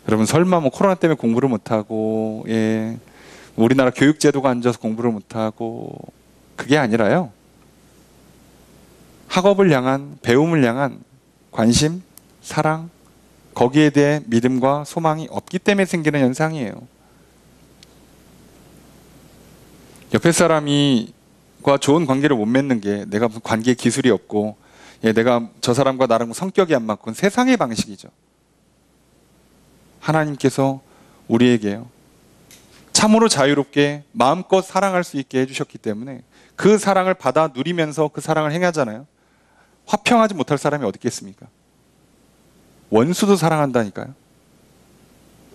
여러분, 설마 뭐 코로나 때문에 공부를 못하고, 예, 우리나라 교육제도가 안 좋아서 공부를 못하고, 그게 아니라요. 학업을 향한, 배움을 향한 관심, 사랑, 거기에 대해 믿음과 소망이 없기 때문에 생기는 현상이에요. 옆에 사람과 좋은 관계를 못 맺는 게 내가 무슨 관계 기술이 없고, 예, 내가 저 사람과 나랑 성격이 안 맞고, 세상의 방식이죠. 하나님께서 우리에게요, 참으로 자유롭게 마음껏 사랑할 수 있게 해주셨기 때문에 그 사랑을 받아 누리면서 그 사랑을 행하잖아요. 화평하지 못할 사람이 어디 있겠습니까? 원수도 사랑한다니까요.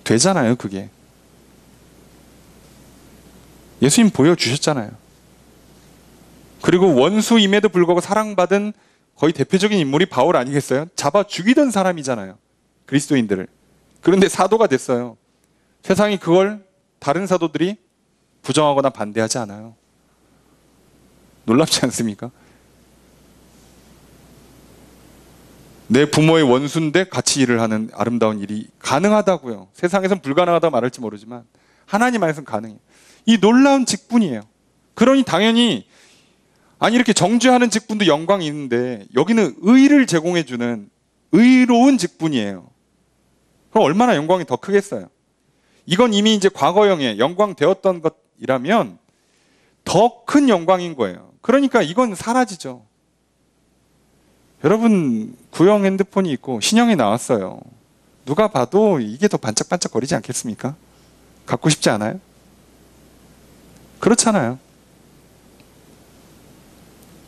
되잖아요, 그게. 예수님 보여주셨잖아요. 그리고 원수임에도 불구하고 사랑받은 거의 대표적인 인물이 바울 아니겠어요? 잡아 죽이던 사람이잖아요, 그리스도인들을. 그런데 사도가 됐어요. 세상이 그걸 다른 사도들이 부정하거나 반대하지 않아요. 놀랍지 않습니까? 내 부모의 원수인데 같이 일을 하는 아름다운 일이 가능하다고요. 세상에선 불가능하다고 말할지 모르지만 하나님 안에서는 가능해요. 이 놀라운 직분이에요. 그러니 당연히, 아니 이렇게 정죄하는 직분도 영광이 있는데 여기는 의를 제공해주는 의로운 직분이에요. 그럼 얼마나 영광이 더 크겠어요. 이건 이미 이제 과거형의 영광 되었던 것이라면 더 큰 영광인 거예요. 그러니까 이건 사라지죠. 여러분, 구형 핸드폰이 있고 신형이 나왔어요. 누가 봐도 이게 더 반짝반짝 거리지 않겠습니까? 갖고 싶지 않아요? 그렇잖아요.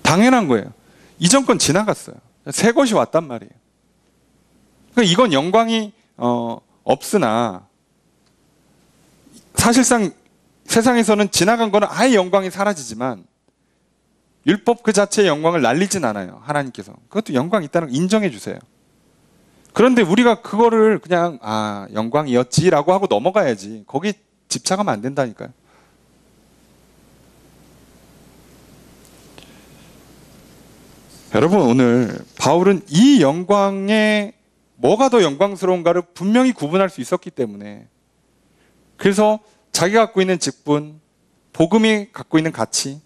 당연한 거예요. 이전 건 지나갔어요. 새 것이 왔단 말이에요. 그러니까 이건 영광이 없으나 사실상 세상에서는 지나간 거는 아예 영광이 사라지지만 율법 그 자체의 영광을 날리진 않아요. 하나님께서. 그것도 영광이 있다는 걸 인정해 주세요. 그런데 우리가 그거를 그냥 영광이었지라고 하고 넘어가야지. 거기 집착하면 안 된다니까요. 여러분, 오늘 바울은 이 영광에 뭐가 더 영광스러운가를 분명히 구분할 수 있었기 때문에, 그래서 자기가 갖고 있는 직분, 복음이 갖고 있는 가치,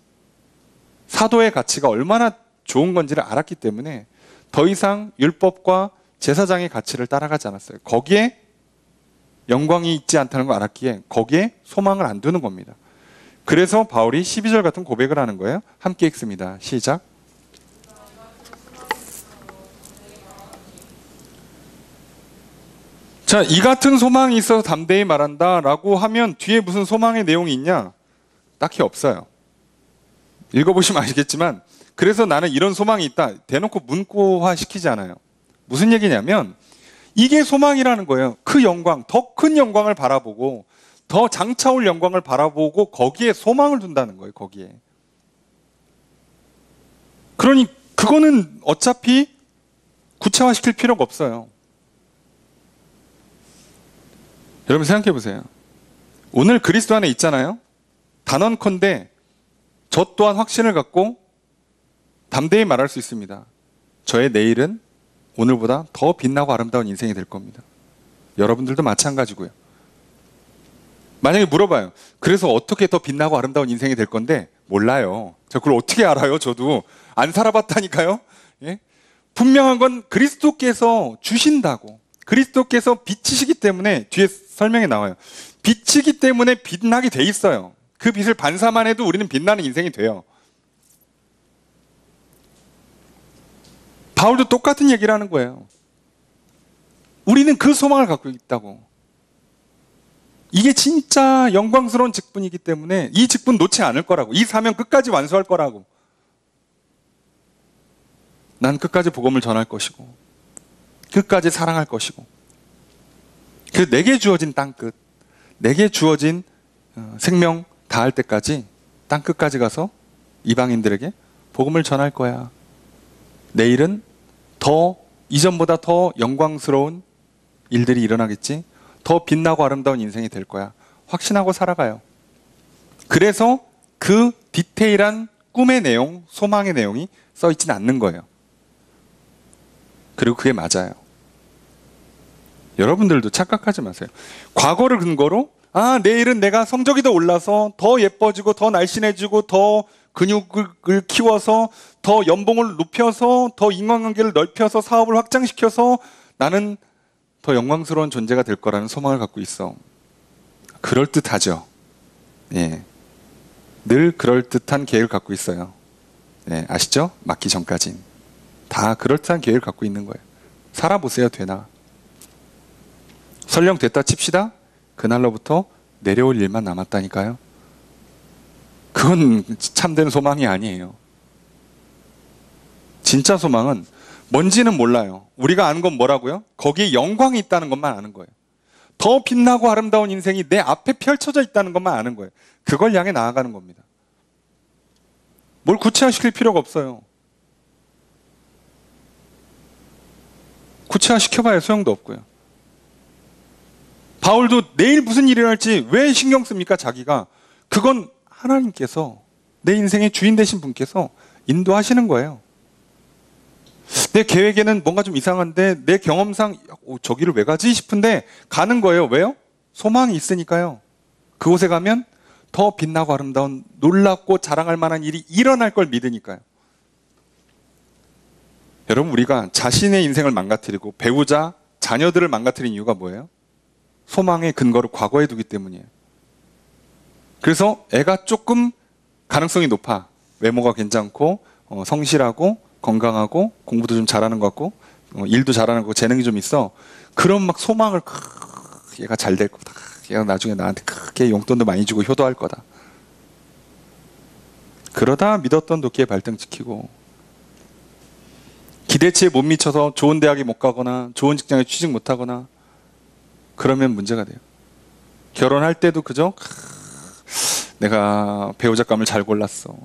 사도의 가치가 얼마나 좋은 건지를 알았기 때문에 더 이상 율법과 제사장의 가치를 따라가지 않았어요. 거기에 영광이 있지 않다는 걸 알았기에 거기에 소망을 안 두는 겁니다. 그래서 바울이 12절 같은 고백을 하는 거예요. 함께 읽습니다. 시작. 자, 이 같은 소망이 있어서 담대히 말한다 라고 하면 뒤에 무슨 소망의 내용이 있냐? 딱히 없어요. 읽어보시면 아시겠지만, 그래서 나는 이런 소망이 있다 대놓고 문구화 시키지 않아요. 무슨 얘기냐면 이게 소망이라는 거예요. 그 영광, 더 큰 영광을 바라보고 더 장차올 영광을 바라보고 거기에 소망을 둔다는 거예요. 거기에. 그러니 그거는 어차피 구체화시킬 필요가 없어요. 여러분 생각해 보세요. 오늘 그리스도 안에 있잖아요. 단언컨대 저 또한 확신을 갖고 담대히 말할 수 있습니다. 저의 내일은 오늘보다 더 빛나고 아름다운 인생이 될 겁니다. 여러분들도 마찬가지고요. 만약에 물어봐요. 그래서 어떻게 더 빛나고 아름다운 인생이 될 건데? 몰라요. 저 그걸 어떻게 알아요? 저도 안 살아봤다니까요. 예? 분명한 건 그리스도께서 주신다고. 그리스도께서 빛이시기 때문에, 뒤에 설명에 나와요. 빛이기 때문에 빛나게 돼 있어요. 그 빛을 반사만 해도 우리는 빛나는 인생이 돼요. 바울도 똑같은 얘기를 하는 거예요. 우리는 그 소망을 갖고 있다고. 이게 진짜 영광스러운 직분이기 때문에 이 직분 놓지 않을 거라고. 이 사명 끝까지 완수할 거라고. 난 끝까지 복음을 전할 것이고 끝까지 사랑할 것이고 그 내게 주어진 땅끝, 내게 주어진 생명 다할 때까지 땅끝까지 가서 이방인들에게 복음을 전할 거야. 내일은 더 이전보다 더 영광스러운 일들이 일어나겠지. 더 빛나고 아름다운 인생이 될 거야. 확신하고 살아가요. 그래서 그 디테일한 꿈의 내용, 소망의 내용이 써 있지는 않는 거예요. 그리고 그게 맞아요. 여러분들도 착각하지 마세요. 과거를 근거로 내일은 내가 성적이 더 올라서 더 예뻐지고 더 날씬해지고 더 근육을 키워서 더 연봉을 높여서 더 인간관계를 넓혀서 사업을 확장시켜서 나는 더 영광스러운 존재가 될 거라는 소망을 갖고 있어. 그럴듯하죠. 예. 늘 그럴듯한 계획을 갖고 있어요. 예, 아시죠? 맞기 전까진. 다 그럴듯한 계획을 갖고 있는 거예요. 살아보세요. 되나? 설령 됐다 칩시다. 그날로부터 내려올 일만 남았다니까요. 그건 참된 소망이 아니에요. 진짜 소망은 뭔지는 몰라요. 우리가 아는 건 뭐라고요? 거기에 영광이 있다는 것만 아는 거예요. 더 빛나고 아름다운 인생이 내 앞에 펼쳐져 있다는 것만 아는 거예요. 그걸 향해 나아가는 겁니다. 뭘 구체화시킬 필요가 없어요. 구체화시켜봐야 소용도 없고요. 바울도 내일 무슨 일이 일어날지 왜 신경 씁니까? 자기가. 그건 하나님께서, 내 인생의 주인 되신 분께서 인도하시는 거예요. 내 계획에는 뭔가 좀 이상한데 내 경험상 저기를 왜 가지 싶은데 가는 거예요. 왜요? 소망이 있으니까요. 그곳에 가면 더 빛나고 아름다운 놀랍고 자랑할 만한 일이 일어날 걸 믿으니까요. 여러분, 우리가 자신의 인생을 망가뜨리고 배우자, 자녀들을 망가뜨린 이유가 뭐예요? 소망의 근거를 과거에 두기 때문이에요. 그래서 애가 조금 가능성이 높아. 외모가 괜찮고 성실하고 건강하고 공부도 좀 잘하는 것 같고 일도 잘하는 것 같고 재능이 좀 있어. 그럼 막 소망을 얘가 잘 될 거다. 얘가 나중에 나한테 크게 용돈도 많이 주고 효도할 거다. 그러다 믿었던 도끼에 발등 찍히고 기대치에 못 미쳐서 좋은 대학에 못 가거나 좋은 직장에 취직 못 하거나 그러면 문제가 돼요. 결혼할 때도 그죠? 내가 배우자감을 잘 골랐어.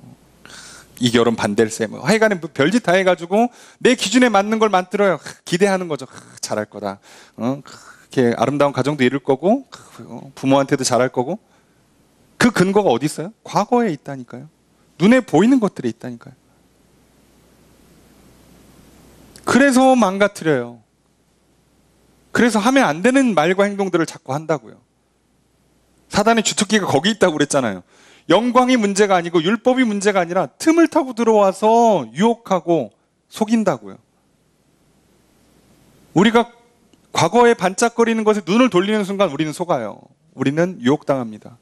이 결혼 반댈세. 하여간에 별짓 다 해가지고 내 기준에 맞는 걸 만들어요. 기대하는 거죠. 잘할 거다. 이렇게 아름다운 가정도 이룰 거고 부모한테도 잘할 거고. 그 근거가 어디 있어요? 과거에 있다니까요. 눈에 보이는 것들이 있다니까요. 그래서 망가뜨려요. 그래서 하면 안 되는 말과 행동들을 자꾸 한다고요. 사단의 주특기가 거기 있다고 그랬잖아요. 영광이 문제가 아니고 율법이 문제가 아니라 틈을 타고 들어와서 유혹하고 속인다고요. 우리가 과거에 반짝거리는 것에 눈을 돌리는 순간 우리는 속아요. 우리는 유혹당합니다.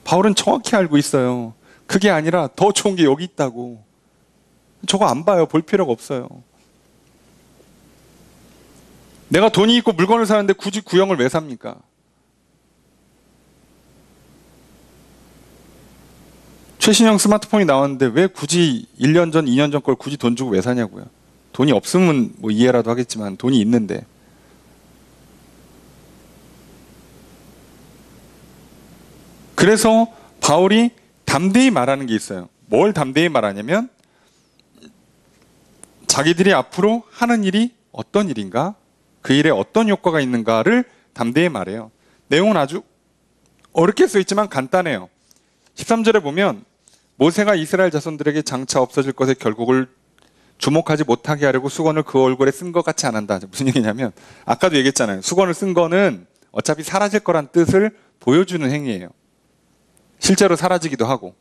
바울은 정확히 알고 있어요. 그게 아니라 더 좋은 게 여기 있다고. 저거 안 봐요. 볼 필요가 없어요. 내가 돈이 있고 물건을 사는데 굳이 구형을 왜 삽니까? 최신형 스마트폰이 나왔는데 왜 굳이 1년 전, 2년 전 걸 굳이 돈 주고 왜 사냐고요. 돈이 없으면 뭐 이해라도 하겠지만 돈이 있는데. 그래서 바울이 담대히 말하는 게 있어요. 뭘 담대히 말하냐면 자기들이 앞으로 하는 일이 어떤 일인가, 그 일에 어떤 효과가 있는가를 담대히 말해요. 내용은 아주 어렵게 써있지만 간단해요. 13절에 보면 모세가 이스라엘 자손들에게 장차 없어질 것의 결국을 주목하지 못하게 하려고 수건을 그 얼굴에 쓴 것 같이 안 한다. 무슨 얘기냐면 아까도 얘기했잖아요. 수건을 쓴 거는 어차피 사라질 거란 뜻을 보여주는 행위예요. 실제로 사라지기도 하고.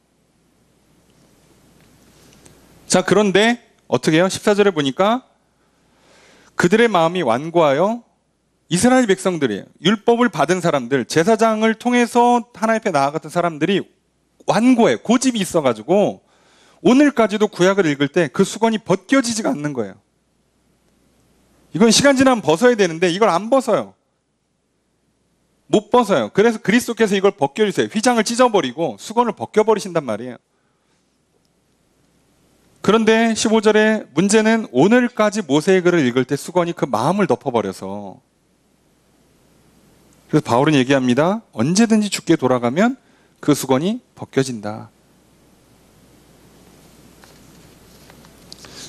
자, 그런데 어떻게 해요? 14절에 보니까 그들의 마음이 완고하여 이스라엘 백성들이에요. 율법을 받은 사람들, 제사장을 통해서 하나님 앞에 나아갔던 사람들이 완고해, 고집이 있어가지고 오늘까지도 구약을 읽을 때 그 수건이 벗겨지지가 않는 거예요. 이건 시간 지나면 벗어야 되는데 이걸 안 벗어요. 못 벗어요. 그래서 그리스도께서 이걸 벗겨주세요. 휘장을 찢어버리고 수건을 벗겨버리신단 말이에요. 그런데 15절에 문제는 오늘까지 모세의 글을 읽을 때 수건이 그 마음을 덮어버려서, 그래서 바울은 얘기합니다. 언제든지 주께 돌아가면 그 수건이 벗겨진다.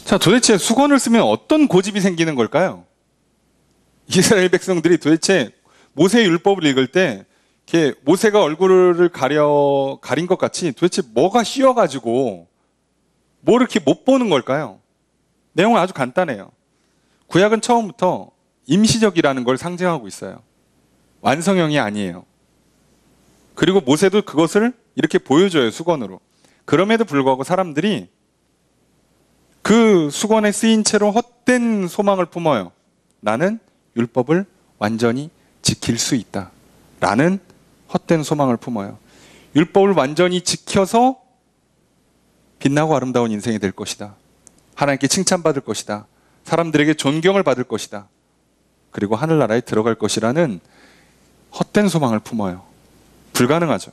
자, 도대체 수건을 쓰면 어떤 고집이 생기는 걸까요? 이스라엘 백성들이 도대체 모세의 율법을 읽을 때 이렇게 모세가 얼굴을 가린 것 같이 도대체 뭐가 씌워가지고 뭐 이렇게 못 보는 걸까요? 내용은 아주 간단해요. 구약은 처음부터 임시적이라는 걸 상징하고 있어요. 완성형이 아니에요. 그리고 모세도 그것을 이렇게 보여줘요, 수건으로. 그럼에도 불구하고 사람들이 그 수건에 쓰인 채로 헛된 소망을 품어요. 나는 율법을 완전히 지킬 수 있다. 라는 헛된 소망을 품어요. 율법을 완전히 지켜서 빛나고 아름다운 인생이 될 것이다. 하나님께 칭찬받을 것이다. 사람들에게 존경을 받을 것이다. 그리고 하늘나라에 들어갈 것이라는 헛된 소망을 품어요. 불가능하죠.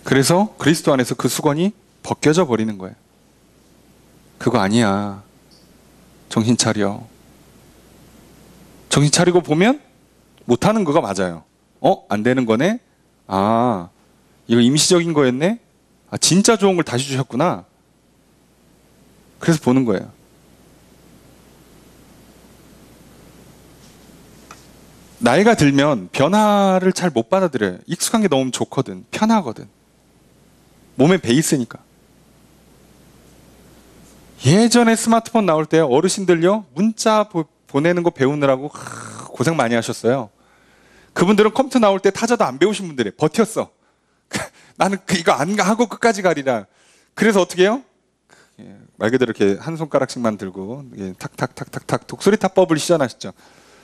그래서 그리스도 안에서 그 수건이 벗겨져 버리는 거예요. 그거 아니야. 정신 차려. 정신 차리고 보면 못하는 거가 맞아요. 안 되는 거네? 아, 이거 임시적인 거였네? 아, 진짜 좋은 걸 다시 주셨구나. 그래서 보는 거예요. 나이가 들면 변화를 잘 못 받아들여요. 익숙한 게 너무 좋거든. 편하거든. 몸에 배 있으니까. 예전에 스마트폰 나올 때 어르신들요, 문자 보내는 거 배우느라고 고생 많이 하셨어요. 그분들은 컴퓨터 나올 때 타자도 안 배우신 분들이 버텼어. 나는 이거 안 하고 끝까지 가리라. 그래서 어떻게 해요? 말 그대로 이렇게 한 손가락씩만 들고 탁탁탁탁탁 독수리 타법을 시전하셨죠.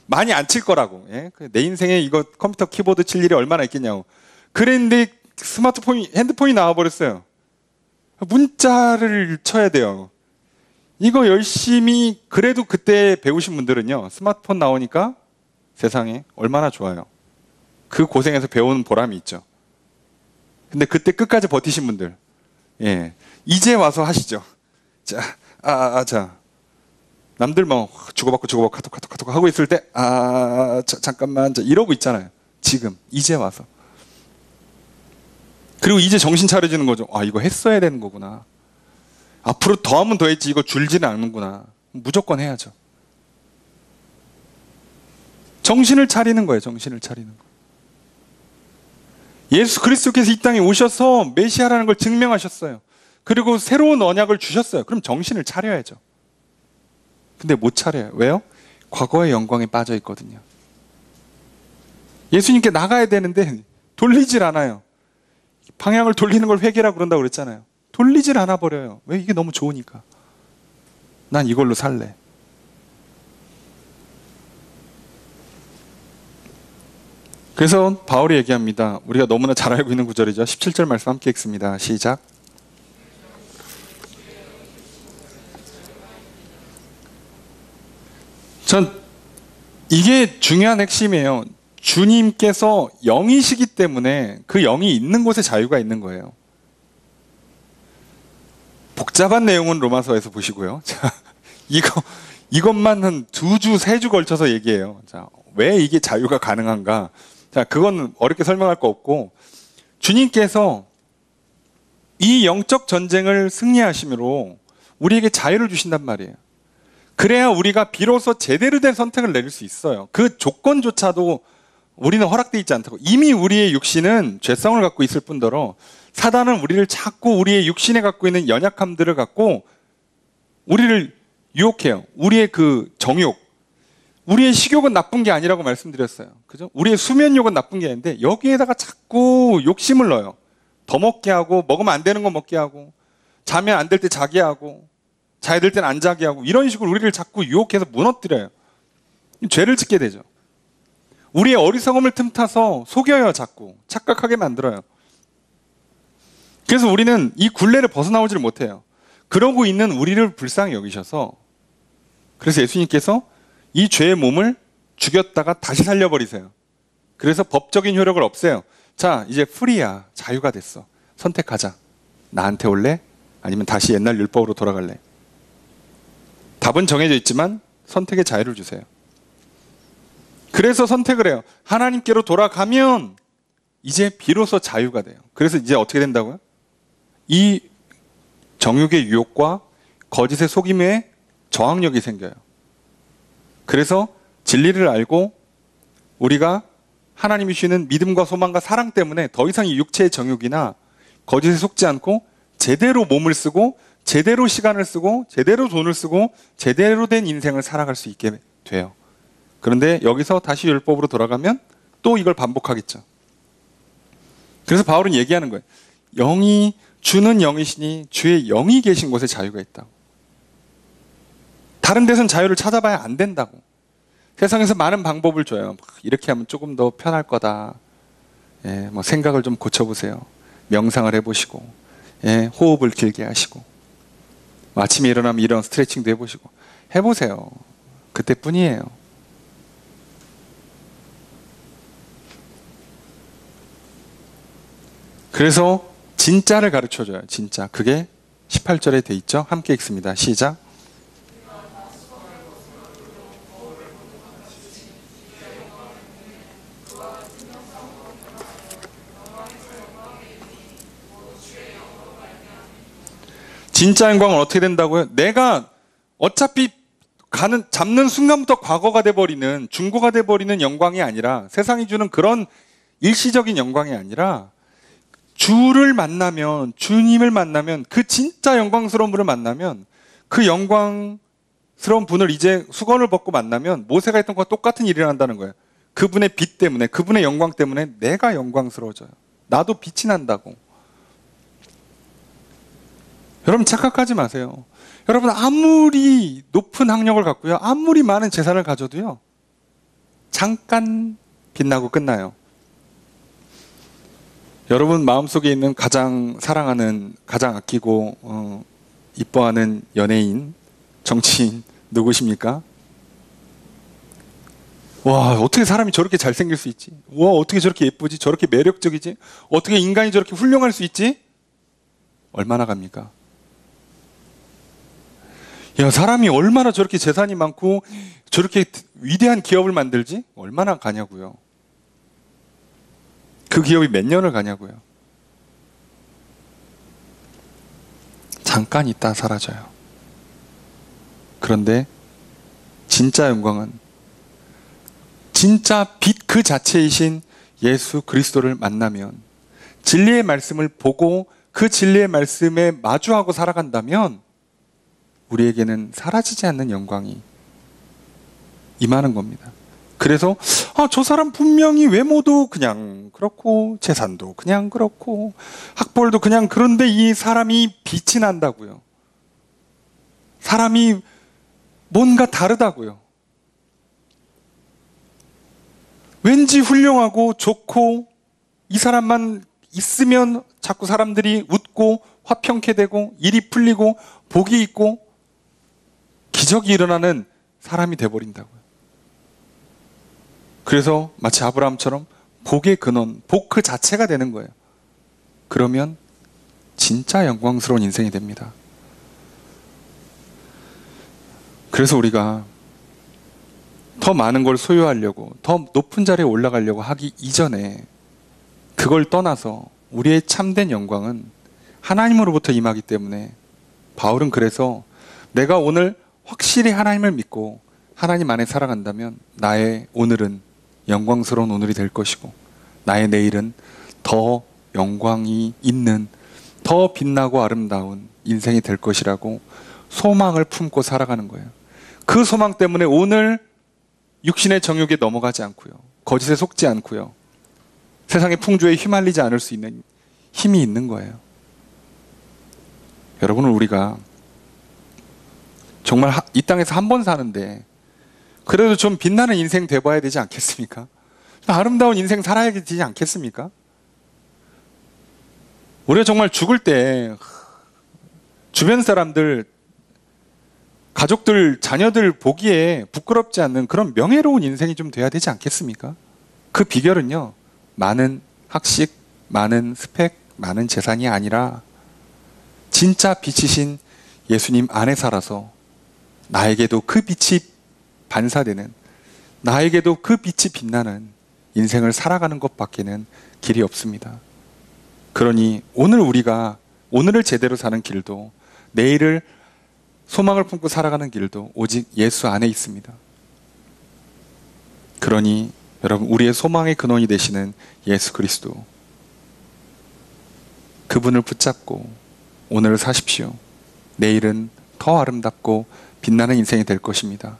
많이 안 칠 거라고. 내 인생에 이거 컴퓨터 키보드 칠 일이 얼마나 있겠냐고. 그랬는데 핸드폰이 나와버렸어요. 문자를 쳐야 돼요. 이거 열심히 그래도 그때 배우신 분들은요, 스마트폰 나오니까 세상에 얼마나 좋아요. 그 고생해서 배우는 보람이 있죠. 근데 그때 끝까지 버티신 분들, 이제 와서 하시죠. 자, 남들 뭐 주고받고 카톡 하고 있을 때 잠깐만 이러고 있잖아요. 지금 이제 와서. 그리고 이제 정신 차려지는 거죠. 이거 했어야 되는 거구나. 앞으로 더 하면 더 했지 이거 줄지는 않는구나. 무조건 해야죠. 정신을 차리는 거예요. 정신을 차리는 거. 예수 그리스도께서 이 땅에 오셔서 메시아라는 걸 증명하셨어요. 그리고 새로운 언약을 주셨어요. 그럼 정신을 차려야죠. 근데 못 차려요. 왜요? 과거의 영광에 빠져 있거든요. 예수님께 나가야 되는데 돌리질 않아요. 방향을 돌리는 걸 회개라고 그런다고 그랬잖아요. 돌리질 않아 버려요. 왜? 이게 너무 좋으니까. 난 이걸로 살래. 그래서 바울이 얘기합니다. 우리가 너무나 잘 알고 있는 구절이죠. 17절 말씀 함께 읽습니다. 시작. 전 이게 중요한 핵심이에요. 주님께서 영이시기 때문에 그 영이 있는 곳에 자유가 있는 거예요. 복잡한 내용은 로마서에서 보시고요. 자, 이것만 한 2주, 3주 걸쳐서 얘기해요. 자, 왜 이게 자유가 가능한가? 자, 그건 어렵게 설명할 거 없고, 주님께서 이 영적 전쟁을 승리하심으로 우리에게 자유를 주신단 말이에요. 그래야 우리가 비로소 제대로 된 선택을 내릴 수 있어요. 그 조건조차도 우리는 허락되어 있지 않다고. 이미 우리의 육신은 죄성을 갖고 있을 뿐더러 사단은 우리를 자꾸 우리의 육신에 갖고 있는 연약함들을 갖고 우리를 유혹해요. 우리의 그 정욕, 우리의 식욕은 나쁜 게 아니라고 말씀드렸어요. 그죠? 우리의 수면욕은 나쁜 게 아닌데 여기에다가 자꾸 욕심을 넣어요. 더 먹게 하고, 먹으면 안 되는 거 먹게 하고, 자면 안 될 때 자게 하고, 자야 될 때는 안 자게 하고, 이런 식으로 우리를 자꾸 유혹해서 무너뜨려요. 죄를 짓게 되죠. 우리의 어리석음을 틈타서 속여요. 자꾸 착각하게 만들어요. 그래서 우리는 이 굴레를 벗어나오지를 못해요. 그러고 있는 우리를 불쌍히 여기셔서 그래서 예수님께서 이 죄의 몸을 죽였다가 다시 살려버리세요. 그래서 법적인 효력을 없애요. 자, 이제 프리야. 자유가 됐어. 선택하자. 나한테 올래? 아니면 다시 옛날 율법으로 돌아갈래? 답은 정해져 있지만 선택의 자유를 주세요. 그래서 선택을 해요. 하나님께로 돌아가면 이제 비로소 자유가 돼요. 그래서 이제 어떻게 된다고요? 이 정욕의 유혹과 거짓의 속임에 저항력이 생겨요. 그래서 진리를 알고 우리가 하나님이 주시는 믿음과 소망과 사랑 때문에 더 이상 이 육체의 정욕이나 거짓에 속지 않고 제대로 몸을 쓰고 제대로 시간을 쓰고 제대로 돈을 쓰고 제대로 된 인생을 살아갈 수 있게 돼요. 그런데 여기서 다시 율법으로 돌아가면 또 이걸 반복하겠죠. 그래서 바울은 얘기하는 거예요. 영이 주는 영이시니 주의 영이 계신 곳에 자유가 있다고. 다른 데선 자유를 찾아봐야 안 된다고. 세상에서 많은 방법을 줘요. 이렇게 하면 조금 더 편할 거다. 예, 뭐 생각을 좀 고쳐보세요. 명상을 해보시고, 예, 호흡을 길게 하시고, 아침에 일어나면 이런 스트레칭도 해보시고, 해보세요. 그때뿐이에요. 그래서 진짜를 가르쳐줘요. 진짜. 그게 18절에 돼 있죠. 함께 읽습니다. 시작. 진짜 영광은 어떻게 된다고요? 내가 어차피 잡는 순간부터 과거가 돼버리는, 중고가 돼버리는 영광이 아니라, 세상이 주는 그런 일시적인 영광이 아니라, 주를 만나면, 주님을 만나면, 그 진짜 영광스러운 분을 만나면, 그 영광스러운 분을 이제 수건을 벗고 만나면 모세가 했던 것과 똑같은 일이 난다는 거예요. 그분의 빛 때문에, 그분의 영광 때문에 내가 영광스러워져요. 나도 빛이 난다고. 여러분 착각하지 마세요. 여러분 아무리 높은 학력을 갖고요, 아무리 많은 재산을 가져도요, 잠깐 빛나고 끝나요. 여러분 마음속에 있는 가장 사랑하는, 가장 아끼고 이뻐하는 연예인, 정치인 누구십니까? 와, 어떻게 사람이 저렇게 잘생길 수 있지? 와, 어떻게 저렇게 예쁘지? 저렇게 매력적이지? 어떻게 인간이 저렇게 훌륭할 수 있지? 얼마나 갑니까? 야, 사람이 얼마나 저렇게 재산이 많고 저렇게 위대한 기업을 만들지? 얼마나 가냐고요. 그 기업이 몇 년을 가냐고요. 잠깐 있다 사라져요. 그런데 진짜 영광은 진짜 빛 그 자체이신 예수 그리스도를 만나면, 진리의 말씀을 보고 그 진리의 말씀에 마주하고 살아간다면 우리에게는 사라지지 않는 영광이 임하는 겁니다. 그래서 저 사람 분명히 외모도 그냥 그렇고 재산도 그냥 그렇고 학벌도 그냥 그런데 이 사람이 빛이 난다고요. 사람이 뭔가 다르다고요. 왠지 훌륭하고 좋고 이 사람만 있으면 자꾸 사람들이 웃고 화평케 되고 일이 풀리고 복이 있고 기적이 일어나는 사람이 돼버린다고요. 그래서 마치 아브라함처럼 복의 근원, 복 그 자체가 되는 거예요. 그러면 진짜 영광스러운 인생이 됩니다. 그래서 우리가 더 많은 걸 소유하려고, 더 높은 자리에 올라가려고 하기 이전에 그걸 떠나서 우리의 참된 영광은 하나님으로부터 임하기 때문에, 바울은 그래서 내가 오늘 확실히 하나님을 믿고 하나님 안에 살아간다면 나의 오늘은 영광스러운 오늘이 될 것이고 나의 내일은 더 영광이 있는, 더 빛나고 아름다운 인생이 될 것이라고 소망을 품고 살아가는 거예요. 그 소망 때문에 오늘 육신의 정욕에 넘어가지 않고요, 거짓에 속지 않고요, 세상의 풍조에 휘말리지 않을 수 있는 힘이 있는 거예요. 여러분은 우리가 정말 이 땅에서 한 번 사는데 그래도 좀 빛나는 인생 돼봐야 되지 않겠습니까? 아름다운 인생 살아야 되지 않겠습니까? 우리가 정말 죽을 때 주변 사람들, 가족들, 자녀들 보기에 부끄럽지 않는 그런 명예로운 인생이 좀 돼야 되지 않겠습니까? 그 비결은요, 많은 학식, 많은 스펙, 많은 재산이 아니라 진짜 빛이신 예수님 안에 살아서 나에게도 그 빛이 반사되는, 나에게도 그 빛이 빛나는 인생을 살아가는 것밖에는 길이 없습니다. 그러니 오늘 우리가 오늘을 제대로 사는 길도, 내일을 소망을 품고 살아가는 길도 오직 예수 안에 있습니다. 그러니 여러분, 우리의 소망의 근원이 되시는 예수 그리스도, 그분을 붙잡고 오늘을 사십시오. 내일은 더 아름답고 빛나는 인생이 될 것입니다.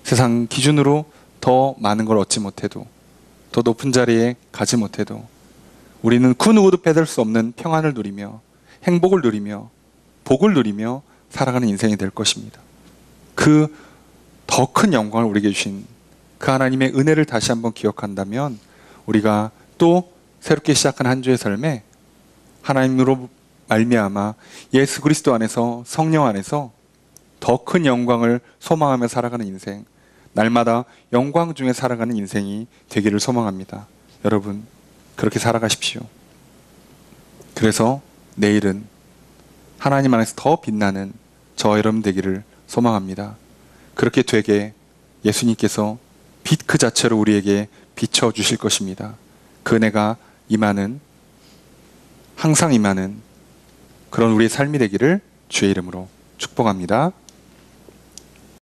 세상 기준으로 더 많은 걸 얻지 못해도, 더 높은 자리에 가지 못해도 우리는 그 누구도 빼앗을 수 없는 평안을 누리며 행복을 누리며 복을 누리며 살아가는 인생이 될 것입니다. 그 더 큰 영광을 우리에게 주신 그 하나님의 은혜를 다시 한번 기억한다면 우리가 또 새롭게 시작한 한 주의 삶에 하나님으로 말미암아 예수 그리스도 안에서, 성령 안에서 더 큰 영광을 소망하며 살아가는 인생, 날마다 영광 중에 살아가는 인생이 되기를 소망합니다. 여러분, 그렇게 살아가십시오. 그래서 내일은 하나님 안에서 더 빛나는 저와 여러분 되기를 소망합니다. 그렇게 되게 예수님께서 빛 그 자체로 우리에게 비춰주실 것입니다. 그 은혜가 임하는, 항상 임하는 그런 우리의 삶이 되기를 주의 이름으로 축복합니다.